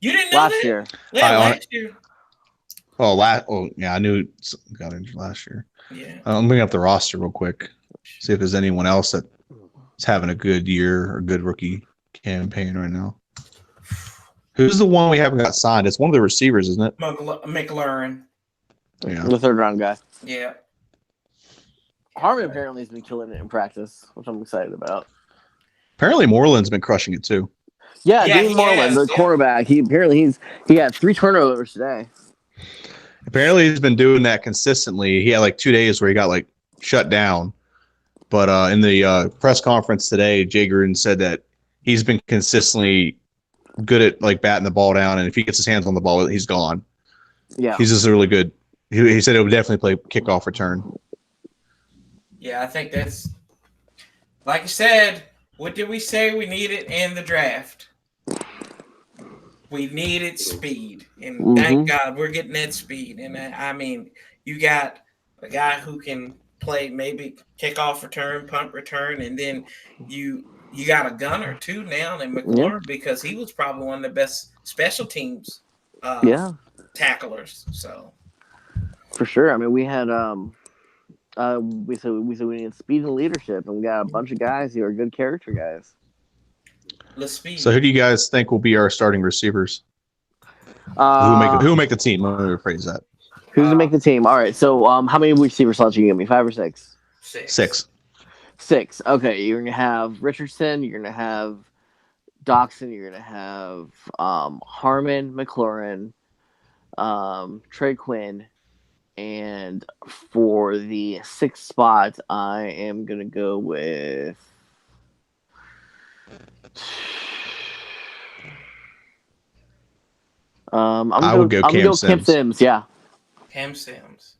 You didn't know
last
that?
year.
Yeah, last year.
Yeah, I knew it got injured last year.
Yeah.
I'm bringing up the roster real quick. See if there's anyone else that is having a good year or good rookie campaign right now. Who's the one we haven't got signed? It's one of the receivers, isn't it?
McLaurin.
Yeah.
The 3rd round guy.
Yeah.
Harmon apparently has been killing it in practice, which I'm excited about.
Apparently Moreland's been crushing it too.
Yeah, Dean Moreland, the quarterback. He had 3 turnovers today.
Apparently he's been doing that consistently. He had like 2 days where he got like shut down. But in the press conference today, Jay Gruden said that he's been consistently good at like batting the ball down, and if he gets his hands on the ball, he's gone.
Yeah,
he's just really good. He said it would definitely play kickoff return.
Yeah, I think that's like you said. What did we say we needed in the draft? We needed speed, and thank God we're getting that speed. And I mean, you got a guy who can play maybe kickoff return, punt return, and then you got a gunner too now in McLaurin because he was probably one of the best special teams tacklers. So
for sure. I mean, we had we said we needed speed and leadership, and we got a bunch of guys who are good character guys.
Speed.
So who do you guys think will be our starting receivers? Who will make the team? Let me rephrase that.
Who's gonna make the team? All right. So how many receiver slots are you gonna give me? 5 or 6?
6.
6. Okay, you're gonna have Richardson. You're gonna have Doxson. You're gonna have Harmon, McLaurin, Trey Quinn, and for the 6th spot, I am gonna go with.
I would go Cam Sims.
Yeah.
Cam Sims.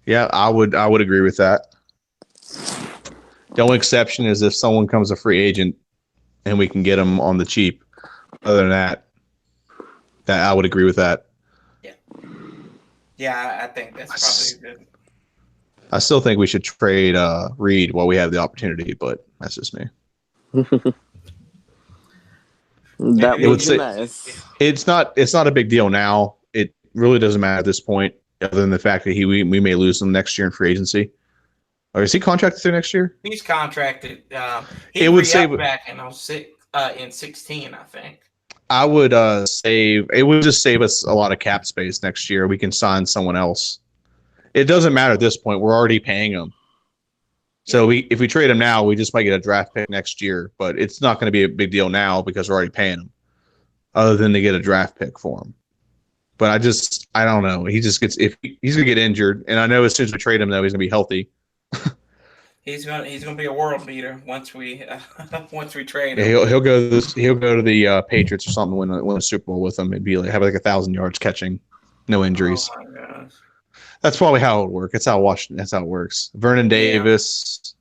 Yeah, I would agree with that. The only exception is if someone comes a free agent and we can get them on the cheap. Other than that I would agree with that.
Yeah, I think that's probably good.
I still think we should trade Reed while we have the opportunity, but that's just me.
That would be nice.
It's not a big deal now. It really doesn't matter at this point, other than the fact that we may lose him next year in free agency. Or is he contracted through next year?
He's contracted.
It would say
back in 16, I think.
I would save. It would just save us a lot of cap space next year. We can sign someone else. It doesn't matter at this point. We're already paying him. So if we trade him now, we just might get a draft pick next year. But it's not going to be a big deal now because we're already paying him. Other than to get a draft pick for him. But I don't know. He just gets if he's gonna get injured, and I know as soon as we trade him though, he's gonna be healthy.
He's gonna be a world beater once we trade him.
Yeah, he'll go to the Patriots or something, win a Super Bowl with them. It'd be like have like 1,000 yards catching, no injuries.
Oh my gosh.
That's probably how it would work. That's how it works. Vernon Davis.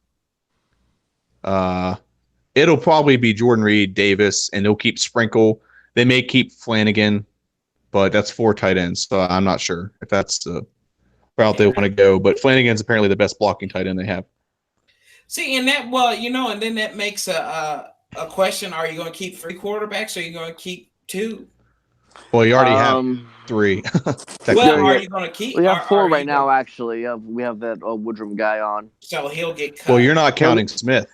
It'll probably be Jordan Reed, Davis, and they'll keep Sprinkle. They may keep Flanagan, but that's 4 tight ends, so I'm not sure if that's the route they want to go. But Flanagan's apparently the best blocking tight end they have.
See, and and then that makes a question: are you going to keep 3 quarterbacks, or are you going to keep 2?
Well, you already have 3.
Well, are you going to keep?
We have 4 right now. Actually, we have that Woodrum guy on.
So he'll get cut.
Well, you're not counting Smith.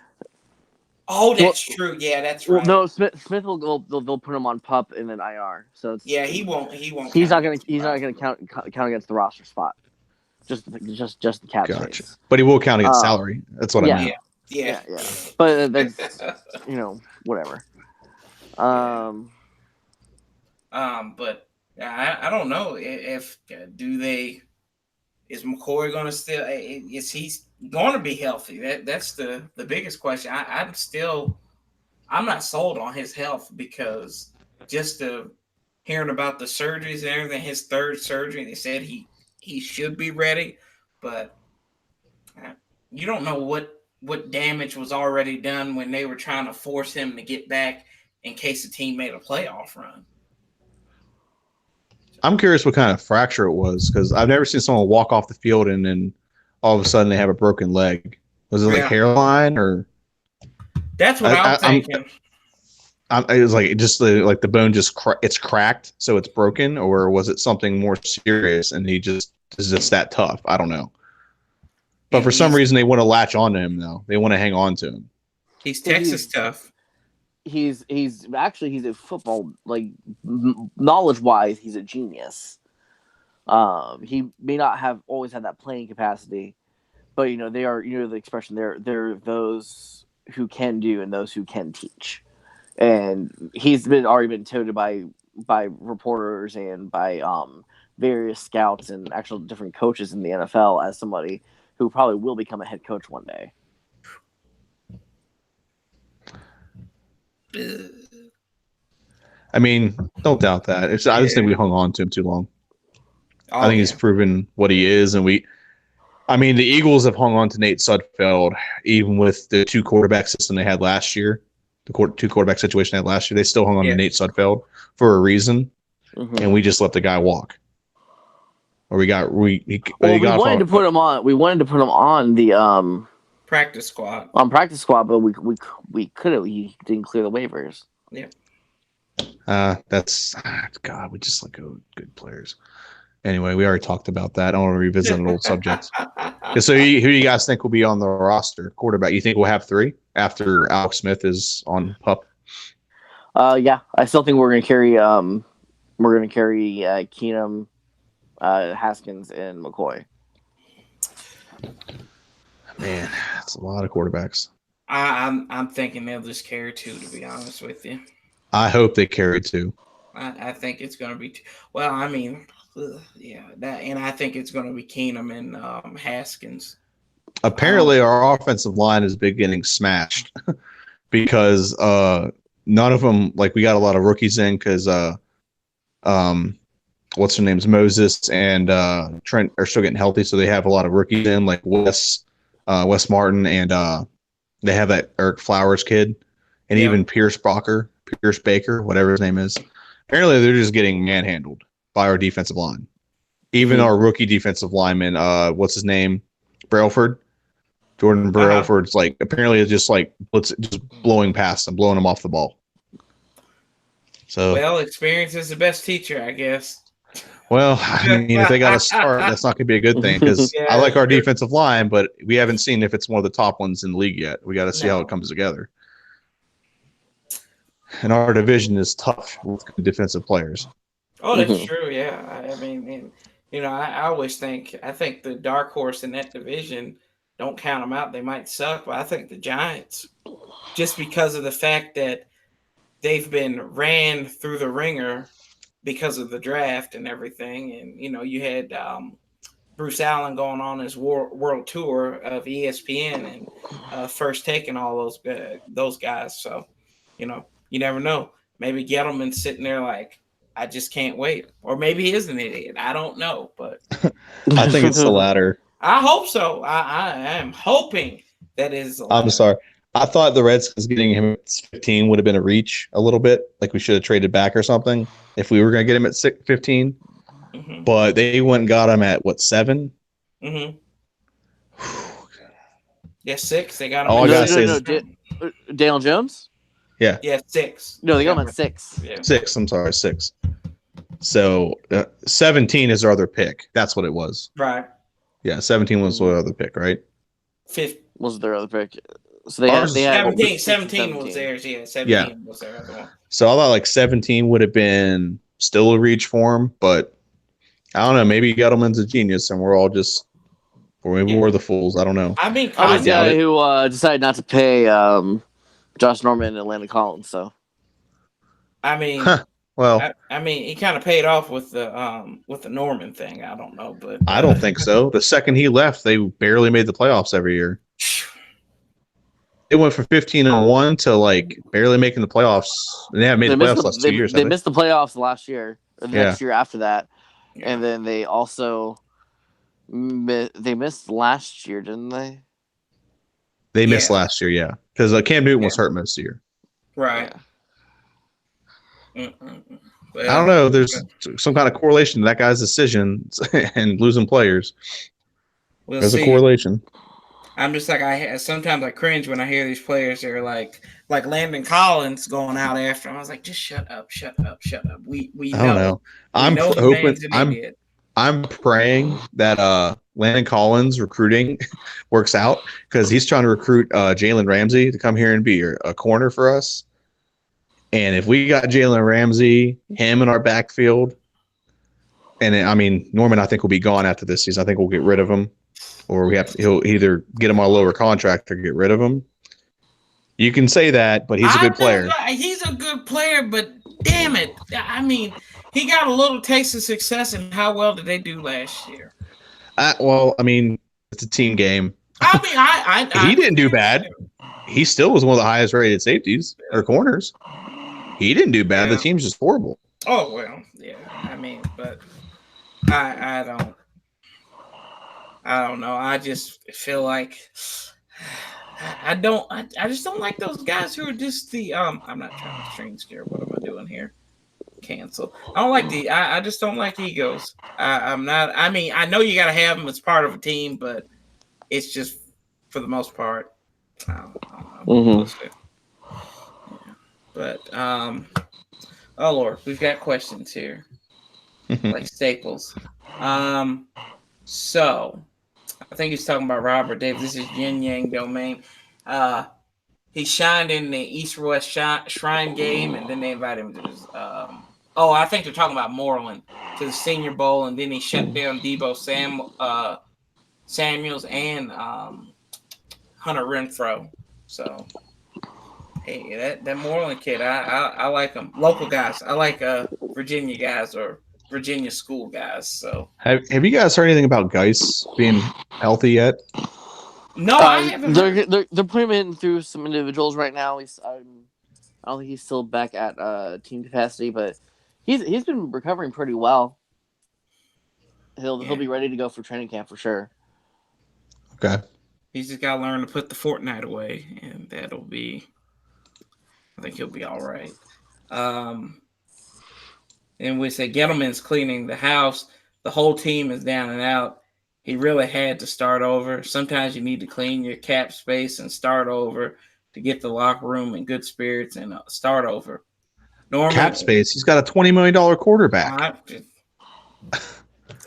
Oh, that's true. Yeah, that's right.
Well, no, Smith will go. They'll put him on PUP and then IR. So
he won't.
He's not gonna count against the roster spot. Just the cap space.
But he will count against salary. That's what I mean.
Yeah.
But that's whatever.
But I don't know if is McCoy going to still is he going to be healthy? That's the biggest question. I'm not sold on his health because just hearing about the surgeries and everything, his 3rd surgery, they said he should be ready, but you don't know what damage was already done when they were trying to force him to get back in case the team made a playoff run.
I'm curious what kind of fracture it was because I've never seen someone walk off the field and then all of a sudden they have a broken leg. Was it like hairline or?
That's what I'm thinking.
It was like just the bone it's cracked, so it's broken, or was it something more serious and he just is just that tough? I don't know. But for some reason they want to latch on to him though. They want to hang on to him.
He's Texas tough.
He's a football knowledge wise he's a genius. He may not have always had that playing capacity, but they are the expression they're those who can do and those who can teach, and he's already been touted by reporters and by various scouts and actual different coaches in the NFL as somebody who probably will become a head coach one day.
I mean, don't doubt that. I just think we hung on to him too long. I think he's proven what he is, and the Eagles have hung on to Nate Sudfeld even with the 2 quarterback system they had last year. The 2 quarterback situation they had last year, they still hung on to Nate Sudfeld for a reason, and we just let the guy walk. Or we wanted to put him on. We wanted to put him on the
practice squad.
But we couldn't. He didn't clear the waivers.
Yeah.
That's God. We just let go good players. Anyway, we already talked about that. I don't want to revisit an old subject. So, who do you guys think will be on the roster? Quarterback? You think we'll have 3 after Alex Smith is on PUP?
Yeah, I still think we're going to carry. Keenum, Haskins, and McCoy.
Man, that's a lot of quarterbacks.
I'm thinking they'll just carry 2. To be honest with you,
I hope they carry 2.
I think it's going to be 2. Well, I mean. And I think it's going to be Keenum and Haskins.
Apparently, our offensive line has been getting smashed because none of them, we got a lot of rookies in because what's their names, Moses and Trent are still getting healthy, so they have a lot of rookies in, like Wes Martin, and they have that Eric Flowers kid, and even Pierce Baker, whatever his name is. Apparently, they're just getting manhandled by our defensive line. Even our rookie defensive lineman, what's his name? Brailford. Jordan Brailford's apparently it's just blowing past them, blowing them off the ball. So
experience is the best teacher, I guess.
Well, I mean, if they got to start, that's not going to be a good thing because I like our defensive line, but we haven't seen if it's one of the top ones in the league yet. We got to see how it comes together. And our division is tough with good defensive players.
Oh, that's true. Yeah, I mean, I always think the dark horse in that division, don't count them out. They might suck, but I think the Giants, just because of the fact that they've been ran through the ringer because of the draft and everything, and you had Bruce Allen going on his world tour of ESPN and first taking all those guys. So, you never know. Maybe Gettleman's sitting there like, I just can't wait. Or maybe he is an idiot. I don't know, but
I think it's the latter.
I hope so. I am hoping that is the latter.
I'm sorry. I thought the Redskins getting him at 15 would have been a reach a little bit. Like we should have traded back or something if we were going to get him at 15. Mm-hmm. But they went and got him at, what, 7?
Mm-hmm. Yeah, 6. They got him.
All I got to say is
Daniel Jones?
Yeah.
Yeah, 6.
No, they got him at 6.
Yeah.
6. I'm sorry, 6. So 17 is our other pick. That's what it was.
Right.
Yeah, 17 was the other pick, right?
5th
was their other pick. So they had
17 was theirs. Yeah, 17 was their other one.
So I thought like 17 would have been still a reach for him, but I don't know. Maybe Gettleman's a genius, and we're all just, or maybe we're the fools. I don't know.
I mean, I was the guy who decided not to pay Josh Norman and Landon Collins. So,
I mean,
well,
I mean, he kind of paid off with the Norman thing. I don't know, but
I don't think so. The second he left, they barely made the playoffs every year. It went from 15-1 to like barely making the playoffs. And they haven't made the playoffs last 2 years.
They missed the playoffs last year, or the next year after that,
Yeah.
and then they also they missed last year, didn't they?
They missed last year, yeah, because Cam Newton was hurt most of the year.
Right.
I don't know. There's some kind of correlation to that guy's decisions and losing players. There's a correlation.
I'm just like, sometimes I cringe when I hear these players that are like Landon Collins going out after him. I was like, just shut up. We
I don't know. I'm hoping. I'm praying that Landon Collins recruiting works out because he's trying to recruit Jalen Ramsey to come here and be a corner for us. And if we got Jalen Ramsey, him in our backfield, and I mean Norman, I think will be gone after this season. I think we'll get rid of him. Or he'll either get him on a lower contract or get rid of him. You can say that, but he's a good player.
He's a good player, but damn it. I mean, he got a little taste of success, and how well did they do last year?
Well, I mean, it's a team game.
I mean,
he didn't do bad. He still was one of the highest rated safeties or corners. He didn't do bad. Yeah. The team's just horrible.
Oh, well, yeah. I mean, but I don't know. I just feel like I just don't like those guys who are just the I'm not trying to string scare. What am I doing here? Cancel. I don't like I just don't like egos. I'm not. I mean, I know you got to have them as part of a team, but it's just for the most part. I don't know. Yeah. But oh Lord, we've got questions here, like staples. So. I think he's talking about Robert Davis. This is Yin Yang Domain. He shined in the East-West Shrine game, and then they invited him to this. I think they're talking about Moreland to the Senior Bowl, and then he shut down Debo Samuels and Hunter Renfrow. So, hey, that Moreland kid, I like him. Local guys, I like Virginia guys or Virginia school guys. So
have you guys heard anything about Geis being healthy yet?
No, I haven't.
They're putting him in through some individuals right now. I don't think he's still back at team capacity, but he's been recovering pretty well. He'll be ready to go for training camp for sure.
Okay.
He's just got to learn to put the Fortnite away, and that'll be. I think he'll be all right. And we say Gettleman's cleaning the house. The whole team is down and out. He really had to start over. Sometimes you need to clean your cap space and start over to get the locker room in good spirits and start over. Norman,
cap space? He's got a $20 million quarterback.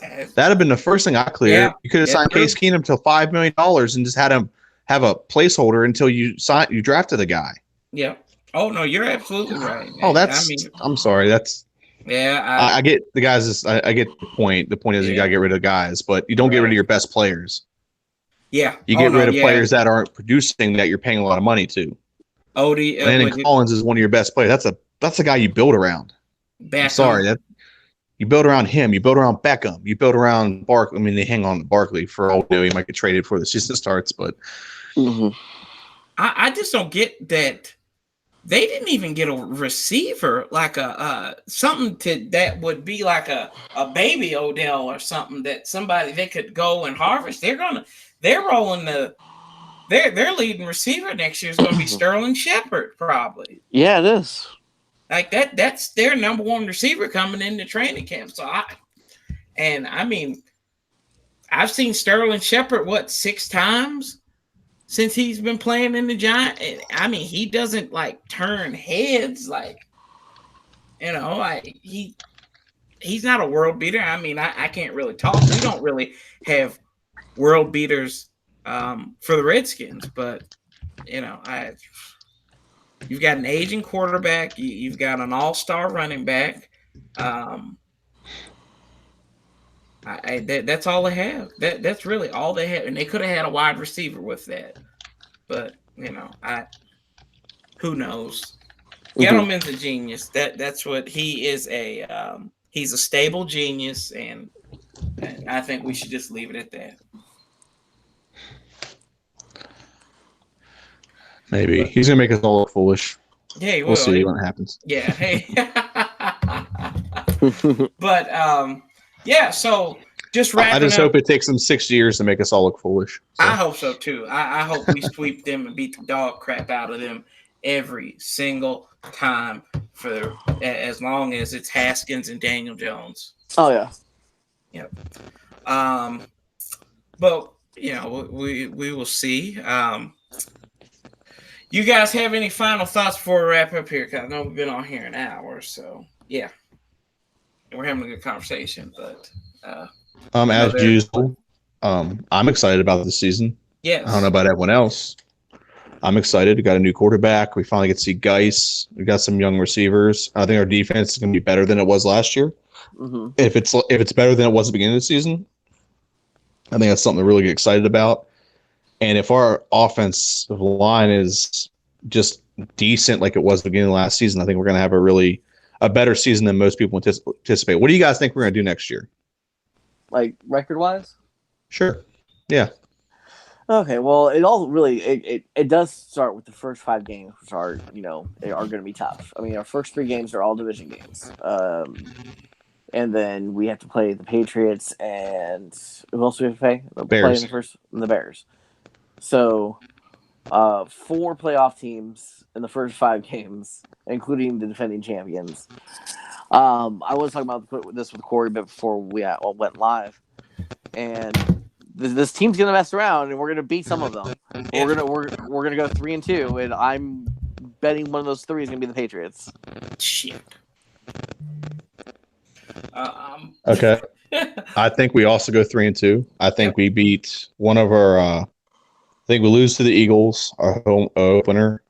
That'd have been the first thing I cleared. Yeah, you could have signed Case Keenum to $5 million and just had him have a placeholder until you drafted the guy.
Yeah. Oh no, you're absolutely right.
Oh,
Man. I mean,
I'm sorry.
yeah,
I get the guys. I get the point. The point is you got to get rid of guys, but you don't get rid of your best players.
Yeah.
You get rid of players that aren't producing that you're paying a lot of money to.
Odie,
Landon Collins is one of your best players. That's a guy you build around. I'm sorry, that you build around him. You build around Beckham. You build around Barkley. I mean, they hang on to Barkley for all we know. He might get traded before the season starts, but
I just don't get that. They didn't even get a receiver like a something that would be like a baby Odell or something that somebody they could go and harvest. Their leading receiver next year is going to be Sterling Shepard probably.
Yeah, it is.
Like that's their number one receiver coming into training camp. So I mean, I've seen Sterling Shepard 6 times since he's been playing in the Giants. I mean, he doesn't like turn heads he's not a world beater. I mean, I can't really talk. We don't really have world beaters for the Redskins, but you've got an aging quarterback, you've got an all-star running back. That's all they have. That's really all they have, and they could have had a wide receiver with that. But who knows? Gettleman's a genius. That's what he is. He's a stable genius, and I think we should just leave it at that.
Maybe he's gonna make us all look foolish.
Yeah,
we'll see when it happens.
Yeah, hey. But yeah. So just wrapping.
I just hope it takes them 6 years to make us all look foolish.
So. I hope so too. I hope we sweep them and beat the dog crap out of them every single time for as long as it's Haskins and Daniel Jones.
Oh yeah.
Yep. But we will see. You guys have any final thoughts before we wrap up here? Because I know we've been on here an hour, so yeah, we're having a good conversation. But
as usual, I'm excited about this season.
Yes.
I don't know about everyone else. I'm excited. We got a new quarterback. We finally get to see Geis. We got some young receivers. I think our defense is going to be better than it was last year.
Mm-hmm.
If it's better than it was at the beginning of the season, I think that's something to really get excited about. And if our offensive line is just decent like it was at the beginning of last season, I think we're going to have a better season than most people anticipate. What do you guys think we're going to do next year?
Like record-wise?
Sure. Yeah.
Okay, well, it all really it does start with the first 5 games, which are they are going to be tough. I mean, our first 3 games are all division games, and then we have to play the Patriots and who else do we have to play?
Bears.
The Bears. So, 4 playoff teams in the first 5 games, including the defending champions. I was talking about this with Corey a bit before we went live, and this team's gonna mess around, and we're gonna beat some of them. We're gonna go 3-2, and I'm betting one of those 3 is gonna be the Patriots.
Shit.
Okay. I think we also go 3-2. I think we beat one of our. I think we lose to the Eagles, our home opener.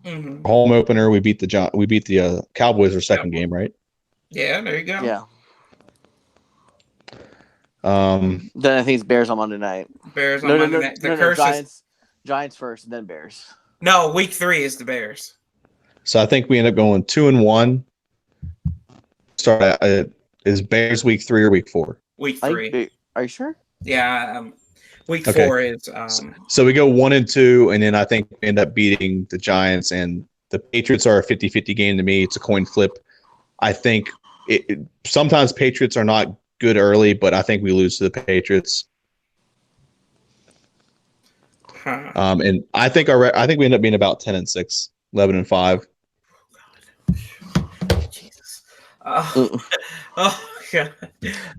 Mm-hmm.
Home opener, we beat the Cowboys our second game, right?
Yeah, there you go.
Yeah.
Then
I think it's Bears on Monday night.
Bears on Monday night. The curse
Giants first, and then Bears.
No, week 3 is the Bears.
So I think we end up going 2-1. Start is Bears week 3 or week 4?
Week 3.
Are you sure?
Yeah. Week 4 is.
So we go 1-2, and then I think we end up beating the Giants, and the Patriots are a 50-50 game to me. It's a coin flip. I think sometimes Patriots are not good early, but I think we lose to the Patriots. And I think we end up being about 10-6, 11-5.
Jesus. Oh God.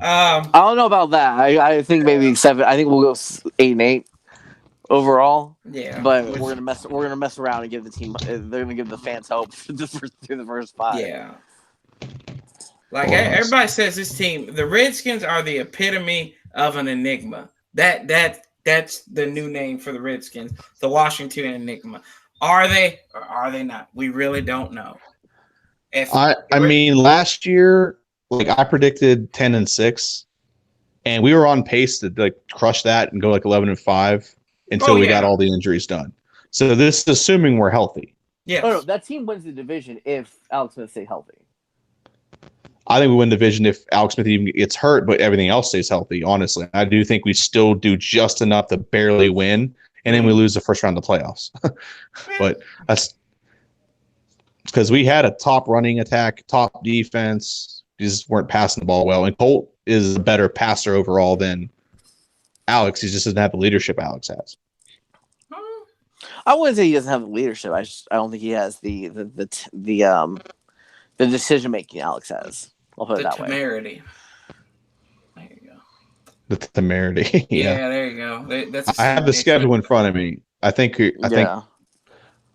I don't know about that. I think maybe 7. I think we'll go 8-8 overall.
Yeah,
but we're gonna mess around and give the team. They're gonna give the fans hope through the first 5.
Yeah. Like everybody says, this team, the Redskins are the epitome of an enigma. That's the new name for the Redskins, the Washington Enigma. Are they or are they not? We really don't know.
I mean, last year, like I predicted 10-6, and we were on pace to like crush that and go like 11-5 until we got all the injuries done. So this is assuming we're healthy.
Yes.
Oh no, that team wins the division if Alex Smith stays healthy.
I think we win the division if Alex Smith even gets hurt, but everything else stays healthy. Honestly, I do think we still do just enough to barely win, and then we lose the first round of the playoffs. But that's because we had a top running attack, top defense. We just weren't passing the ball well, and Colt is a better passer overall than Alex. He just doesn't have the leadership Alex has.
I wouldn't say he doesn't have the leadership. I don't think he has the decision making Alex has. I'll put it that way.
Temerity. There you go.
The temerity.
Yeah, there you go. That's
I have the schedule in front of me. I think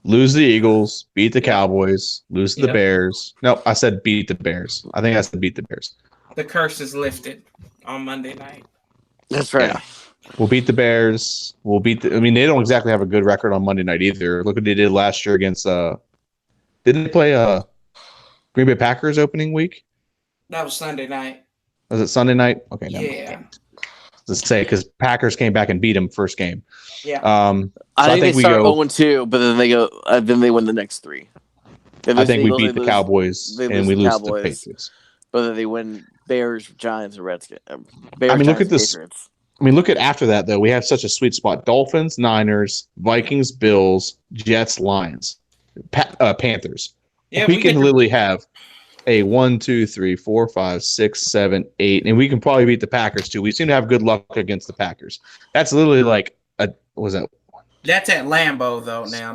lose the Eagles, beat the Cowboys, lose the Bears. No, I said beat the Bears. I think I said beat the Bears.
The curse is lifted on Monday night.
That's right.
Yeah. We'll beat the Bears. We'll beat I mean, they don't exactly have a good record on Monday night either. Look what they did last year against didn't they play Green Bay Packers opening week?
That was Sunday night.
Was it Sunday night? Okay,
yeah.
Let's say because Packers came back and beat them first game.
Yeah.
I think they start 0-2, but then they go. Then they win the next 3.
I think we beat the Cowboys and we lose the Patriots.
But then they win Bears, Giants, and Redskins.
I mean, look at this.
Patriots.
I mean, look at after that though. We have such a sweet spot: Dolphins, Niners, Vikings, Bills, Jets, Lions, Panthers. Yeah, we can literally have a 1, 2, 3, 4, 5, 6, 7, 8, and we can probably beat the Packers too. We seem to have good luck against the Packers. That's literally like was that?
That's at Lambeau though. Now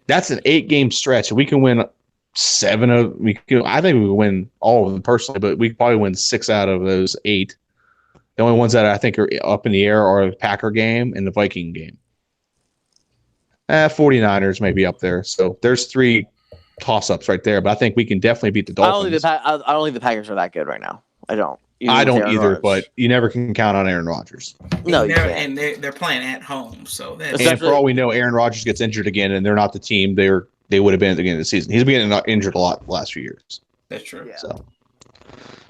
that's an 8-game stretch. We can win 7 of. I think we can win all of them personally, but we can probably win 6 out of those 8. The only ones that I think are up in the air are the Packer game and the Viking game. 49ers may be up there. So there's 3 toss-ups right there, but I think we can definitely beat the Dolphins.
I don't think the Packers are that good right now. I don't.
I don't either, but you never can count on Aaron Rodgers.
No, you can't.
And they're playing at home, so that's
and for all we know, Aaron Rodgers gets injured again, and they're not the team they would have been at the beginning of the season. He's been getting injured a lot the last few years.
That's true.
Yeah.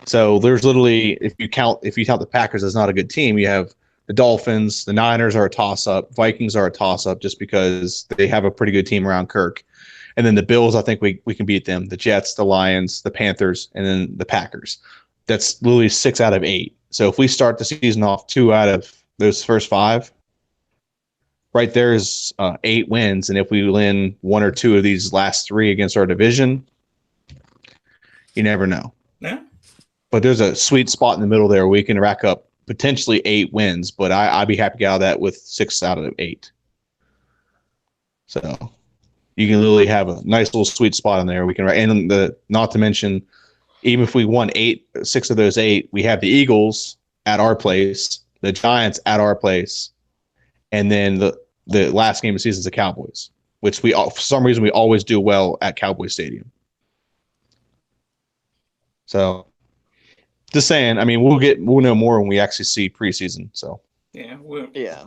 So there's literally if you count the Packers as not a good team, you have the Dolphins, the Niners are a toss-up, Vikings are a toss-up just because they have a pretty good team around Kirk. And then the Bills, I think we can beat them. The Jets, the Lions, the Panthers, and then the Packers. That's literally 6 out of 8. So if we start the season off 2 out of those first 5, right there is 8 wins. And if we win 1 or 2 of these last 3 against our division, you never know.
Yeah.
But there's a sweet spot in the middle there where we can rack up potentially 8 wins. But I'd be happy to get out of that with 6 out of 8. So you can literally have a nice little sweet spot in there. We can, and not to mention, even if we won 6 of those 8, we have the Eagles at our place, the Giants at our place, and then the last game of the season is the Cowboys, which for some reason we always do well at Cowboy Stadium. So, just saying. I mean, we'll know more when we actually see preseason. So
yeah,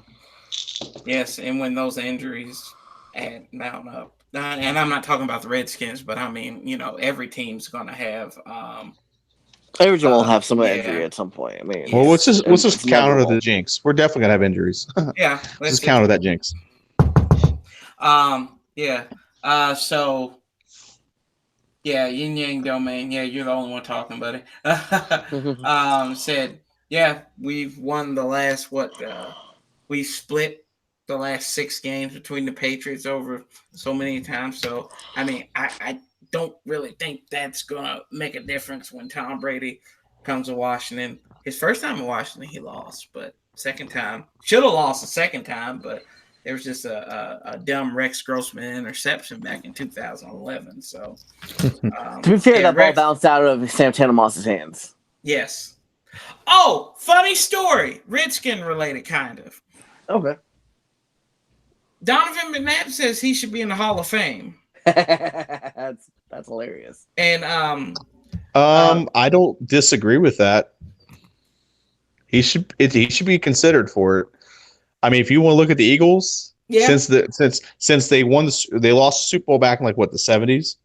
yes, and when those injuries mount up. And I'm not talking about the Redskins, but I mean, every team's going to have.
Every team will have some injury at some point. I mean,
well, let's just counter the jinx. We're definitely gonna have injuries.
Yeah,
let's just counter that jinx.
Yeah. So. Yeah, Yin Yang Domain. Yeah, you're the only one talking, buddy. Said, yeah, we've won the last we split the last 6 games between the Patriots over so many times. So, I mean, I don't really think that's going to make a difference when Tom Brady comes to Washington. His first time in Washington, he lost, but second time, should have lost the second time, but there was just a dumb Rex Grossman interception back in 2011. So,
to be fair, that ball bounced out of Sam Tanemoss's hands.
Yes. Oh, funny story. Redskin related, kind of.
Okay.
Donovan McNabb says he should be in the Hall of Fame.
That's hilarious.
And
I don't disagree with that. He should be considered for it. I mean, if you want to look at the Eagles,
Yeah.
Since they they lost the Super Bowl back in like what, the 70s.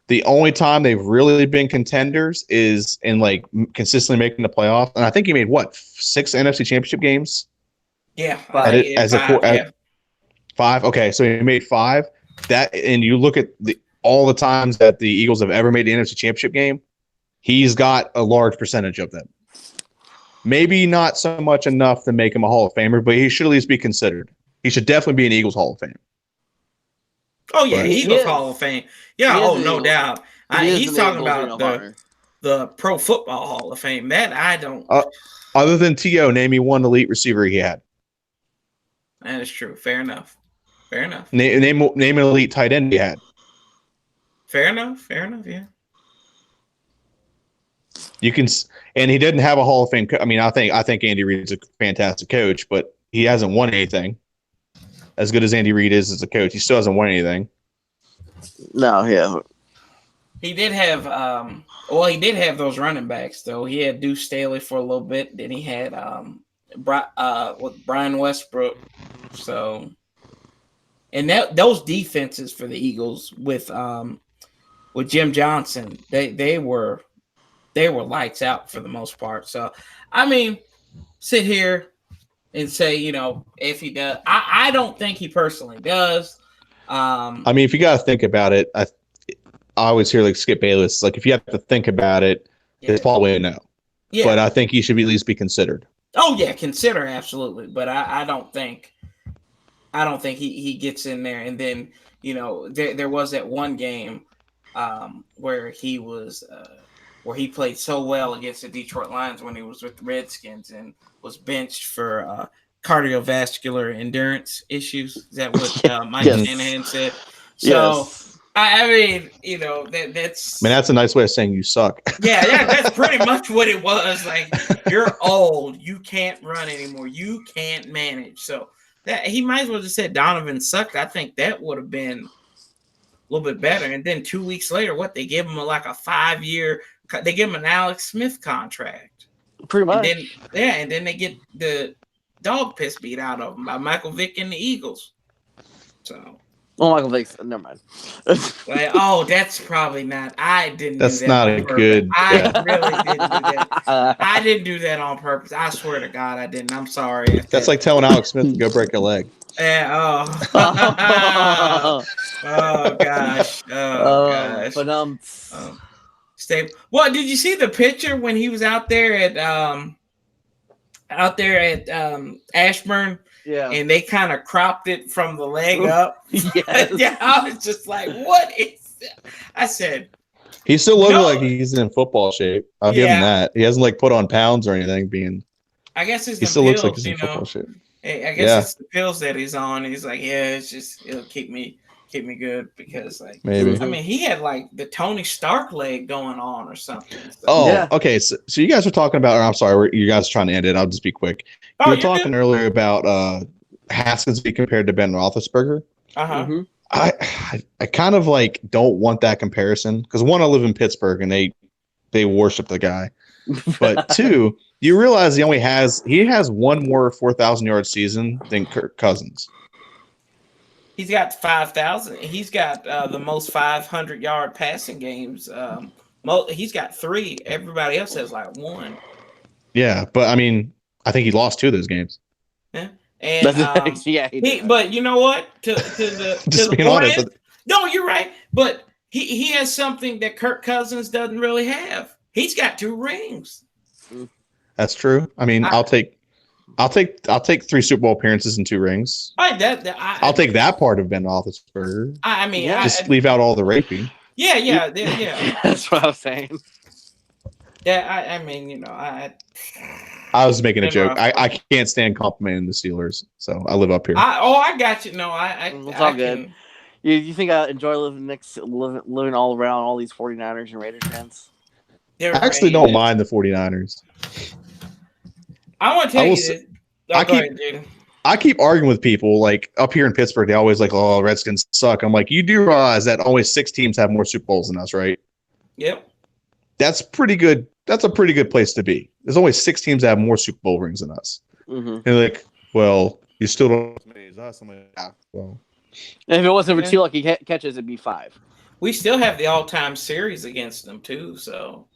The only time they've really been contenders is in like consistently making the playoffs, and I think he made what, 6 NFC Championship games.
Yeah,
Five.
As
five,
a 5. Okay, so he made 5. That, and you look at all the times that the Eagles have ever made the NFC Championship game, he's got a large percentage of them. Maybe not so much enough to make him a Hall of Famer, but he should at least be considered. He should definitely be an Eagles Hall of Fame.
Oh yeah,
But
Eagles Hall of Fame. Yeah, no doubt. He's talking about the Pro Football Hall of Fame. That I don't.
Other than T.O., name me one elite receiver he had.
That is true. Fair enough.
Name an elite tight end he had.
Fair enough. Yeah.
You can, and he didn't have a Hall of Fame. I mean, I think Andy Reid's a fantastic coach, but he hasn't won anything. As good as Andy Reid is as a coach, he still hasn't won anything.
No, yeah.
He did have he did have those running backs though. He had Deuce Staley for a little bit. Then he had with Brian Westbrook. So, and those defenses for the Eagles with Jim Johnson, they were lights out for the most part. So, I mean, sit here and say, if he does, I don't think he personally does.
I mean, if you got to think about it, I always hear like Skip Bayless, like if you have to think about it, it's probably a no. Yeah. But I think he should at least be considered.
Oh yeah, consider absolutely. But I don't think he gets in there. And then there was that one game where he played so well against the Detroit Lions when he was with the Redskins and was benched for cardiovascular endurance issues. Is that what Mike Shanahan said? So, yes. I mean, that's...
I mean, that's a nice way of saying you suck.
Yeah, that's pretty much what it was. Like, you're old. You can't run anymore. You can't manage. So, that he might as well just said Donovan sucked. I think that would have been a little bit better. And then 2 weeks later, they gave him like a 5-year... They give him an Alex Smith contract.
Pretty much.
And then they get the dog piss beat out of him by Michael Vick and the Eagles. So...
Oh, Michael Vick, never mind.
That's probably not. I didn't.
That's
do that
not a
purpose.
good.
I really didn't do that. I didn't do that on purpose. I swear to God, I didn't. I'm sorry.
That's like telling Alex Smith to go break a leg.
Yeah. Oh. Oh gosh. Oh gosh.
But
stay. Well, did you see the picture when he was out there at Ashburn?
Yeah.
And they kind of cropped it from the leg up.
Yes.
Yeah, I was just like, what is that? I said,
he still looks like he's in football shape. I'll give him that. He hasn't like put on pounds or anything.
I guess he
still looks like he's in football shape.
I guess it's the pills that he's on. He's like, it'll keep me good because
maybe.
I mean, he had like the Tony Stark leg going on or something.
So. Okay. So you guys were talking about. Or I'm sorry, you guys are trying to end it. I'll just be quick. You were talking earlier about Haskins being compared to Ben Roethlisberger.
Mm-hmm.
I kind of don't want that comparison because one, I live in Pittsburgh and they worship the guy, but two, you realize he has one more 4,000-yard season than Kirk Cousins.
He's got 5,000. He's got the most 500-yard passing games. He's got 3. Everybody else has 1.
Yeah, but I mean, I think he lost 2 of those games.
Yeah, and but you know what? To the
being honest.
No, you're right. But he has something that Kirk Cousins doesn't really have. He's got 2 rings.
That's true. I mean, I'll take 3 Super Bowl appearances and 2 rings. I'll take that part of Ben Roethlisberger.
I mean,
just leave out all the raping.
Yeah.
That's what I was saying.
Yeah, I mean,
I was making a joke. I can't stand complimenting the Steelers, so I live up here.
I got you. No,
it's all good. You think I enjoy living all around all these 49ers and Raiders fans?
I actually don't mind the 49ers.
I want to tell you this.
I keep arguing with people up here in Pittsburgh. They always Redskins suck. I'm like, you do realize that only 6 teams have more Super Bowls than us, right?
Yep.
That's pretty good. That's a pretty good place to be. There's only 6 teams that have more Super Bowl rings than us.
Mm-hmm.
And You still don't have as many as us. I'm like, yeah. Well,
And if it wasn't for 2 lucky catches, it'd be 5.
We still have the all-time series against them too. So,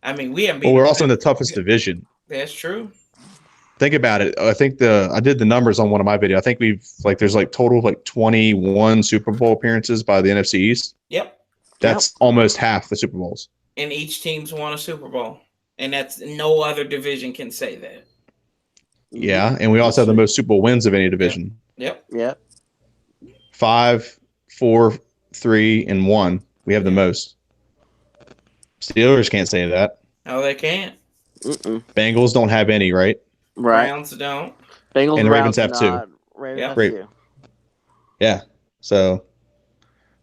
I mean, we haven't.
Well, we're also in the toughest division.
That's true.
Think about it. I think I did the numbers on one of my videos. I think there's total 21 Super Bowl appearances by the NFC East.
Yep.
That's almost half the Super Bowls.
And each team's won a Super Bowl, and that's no other division can say that.
Yeah, and we also have the most Super Bowl wins of any division.
Yep.
5, 4, 3, and 1. We have the most. Steelers can't say that.
No, they can't.
Bengals don't have any, right?
Right.
Browns don't.
Bengals and Ravens have 2.
Ravens have 2.
Yeah. So,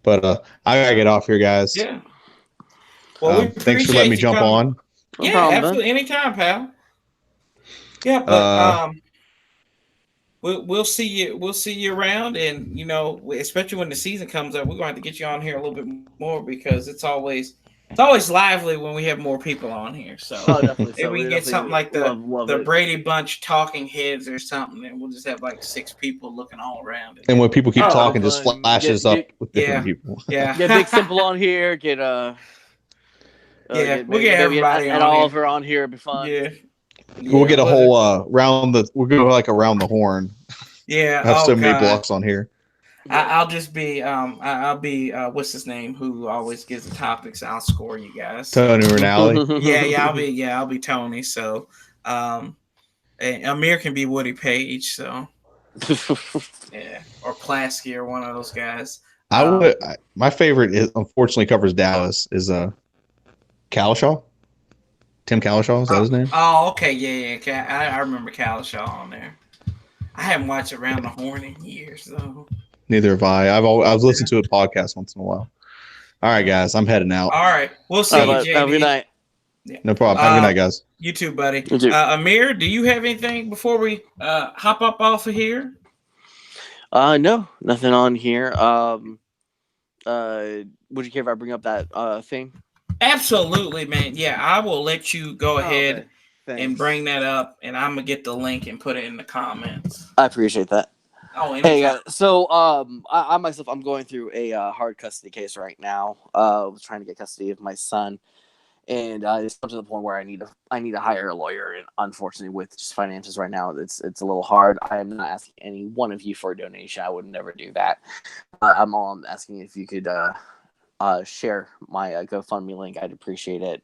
but I gotta get off here, guys.
Yeah. Well,
thanks for letting me jump on.
Yeah, problem, absolutely. Anytime, pal. Yeah, but we'll see you. We'll see you around, and especially when the season comes up, we're going to have to get you on here a little bit more because it's always lively when we have more people on here. So, if we get something like the Brady Bunch talking heads or something, and we'll just have 6 people looking all around.
And when people keep talking, just flashes up with different people.
Yeah,
get Big Simple on here. Get
we'll get everybody
and Oliver on here. It'd be fun.
Yeah.
We'll get a whole we'll go around the horn.
Yeah,
I have so many blocks on here.
I'll just be I'll be what's his name who always gives the topics. I'll score you guys.
Tony Rinaldi.
I'll be Tony. So and Amir can be Woody Page. So yeah, or Plasky or one of those guys.
My favorite is unfortunately covers Dallas is Calishaw. Tim Calishaw, is that his name?
Oh, okay, yeah. I remember Calishaw on there. I haven't watched Around the Horn in years, though.
Neither have I. I've listened to a podcast once in a while. All right, guys, I'm heading out.
All right, we'll see you, JD.
Have a good night.
Yeah. No problem. Have a good night, guys.
You too, buddy.
You too.
Amir, do you have anything before we hop up off of here?
No, nothing on here. Would you care if I bring up that thing?
Absolutely, man. Yeah, I will let you go ahead
and
bring that up, and I'm gonna get the link and put it in the comments.
I appreciate that.
Oh,
hey guys. So I myself, I'm going through a hard custody case right now. Trying to get custody of my son, and it's come to the point where I need to hire a lawyer. And unfortunately, with just finances right now, it's a little hard. I am not asking any one of you for a donation. I would never do that. I'm asking if you could share my GoFundMe link. I'd appreciate it.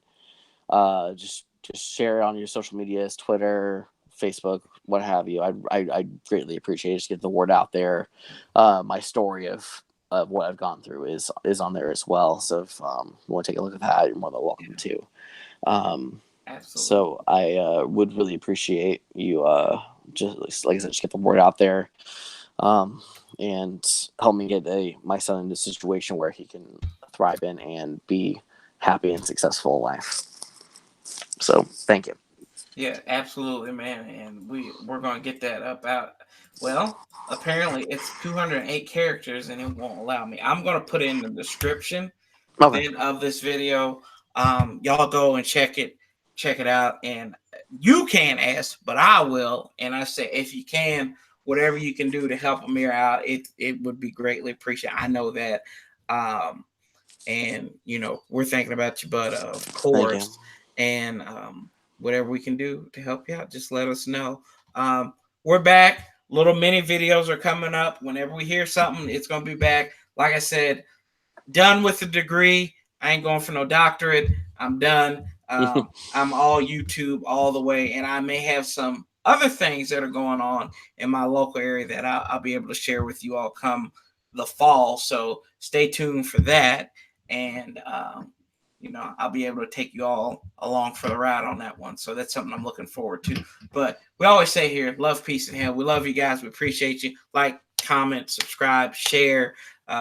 Just share it on your social medias, Twitter, Facebook, what have you. I greatly appreciate it. Just get the word out there. My story of what I've gone through is on there as well. So if you want to take a look at that, you're more than welcome to.
Absolutely.
So I would really appreciate you just like I said, just get the word out there. And help me get my son in a situation where he can thrive in and be happy and successful in life. So thank you.
Yeah, absolutely, man. And we're gonna get that up out. Well, apparently it's 208 characters and it won't allow me. I'm gonna put it in the description of this video. Y'all go and check it out, and you can ask, but I will. And I say if you can, whatever you can do to help Amir out, it would be greatly appreciated. I know that. And we're thinking about you, bud, of course. And whatever we can do to help you out, just let us know. We're back. Little mini videos are coming up. Whenever we hear something, it's gonna be back. Like I said, done with the degree. I ain't going for no doctorate. I'm done. I'm all YouTube all the way, and I may have some other things that are going on in my local area that I'll be able to share with you all come the fall. So stay tuned for that. And, I'll be able to take you all along for the ride on that one. So that's something I'm looking forward to. But we always say here, love, peace, and hell. We love you guys. We appreciate you. Like, comment, subscribe, share.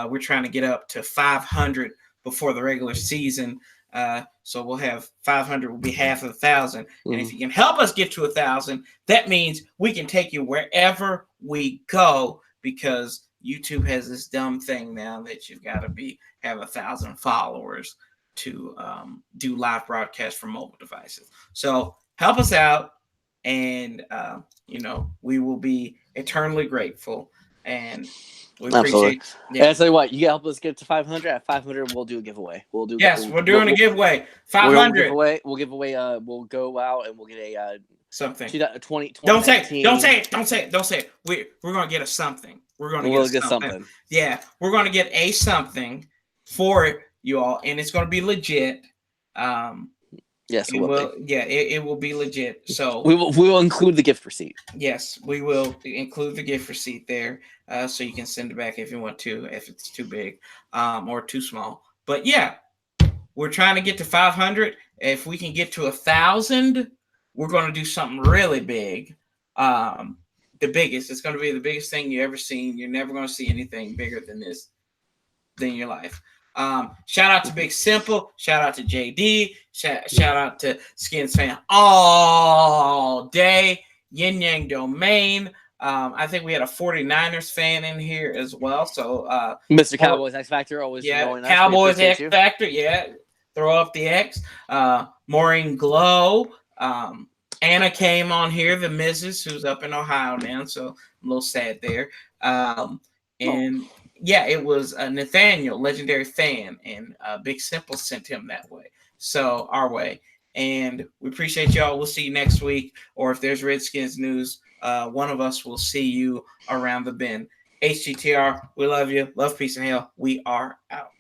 We're trying to get up to 500 before the regular season. So we'll have 500 will be half of 1,000. And if you can help us get to 1,000, that means we can take you wherever we go, because YouTube has this dumb thing now that you've got to have 1,000 followers to do live broadcasts from mobile devices. So help us out, and we will be eternally grateful, and we
Absolutely.
appreciate.
And I tell you what, you help us get to 500. At 500, we'll do a giveaway. We're
doing a giveaway. 500.
We'll give away. We'll go out and we'll get a
something.
2020.
Don't say it. We're gonna get a something. We're gonna get something. Yeah, we're gonna get a something for you all, and it's gonna be legit.
Yes, it will.
Yeah, it will be legit. So
we will include the gift receipt.
Yes, we will include the gift receipt there, so you can send it back if you want to, if it's too big, or too small. But yeah, we're trying to get to 500. If we can get to 1,000, we're going to do something really big. The biggest. It's going to be the biggest thing you ever seen. You're never going to see anything bigger than this in your life. Shout out to Big Simple. Shout out to JD. Shout out to Skins Fan all day. Yin Yang Domain. I think we had a 49ers fan in here as well. So
Mr. Cowboys X Factor always knowing us.
Cowboys X Factor. Yeah. Throw up the X. Maureen Glow. Anna came on here, the Mrs., who's up in Ohio now. So I'm a little sad there. Yeah, it was Nathaniel, legendary fan, and Big Simple sent him that way. So our way. And we appreciate y'all. We'll see you next week. Or if there's Redskins news, one of us will see you around the bend. HTTR, we love you. Love, peace, and hell. We are out.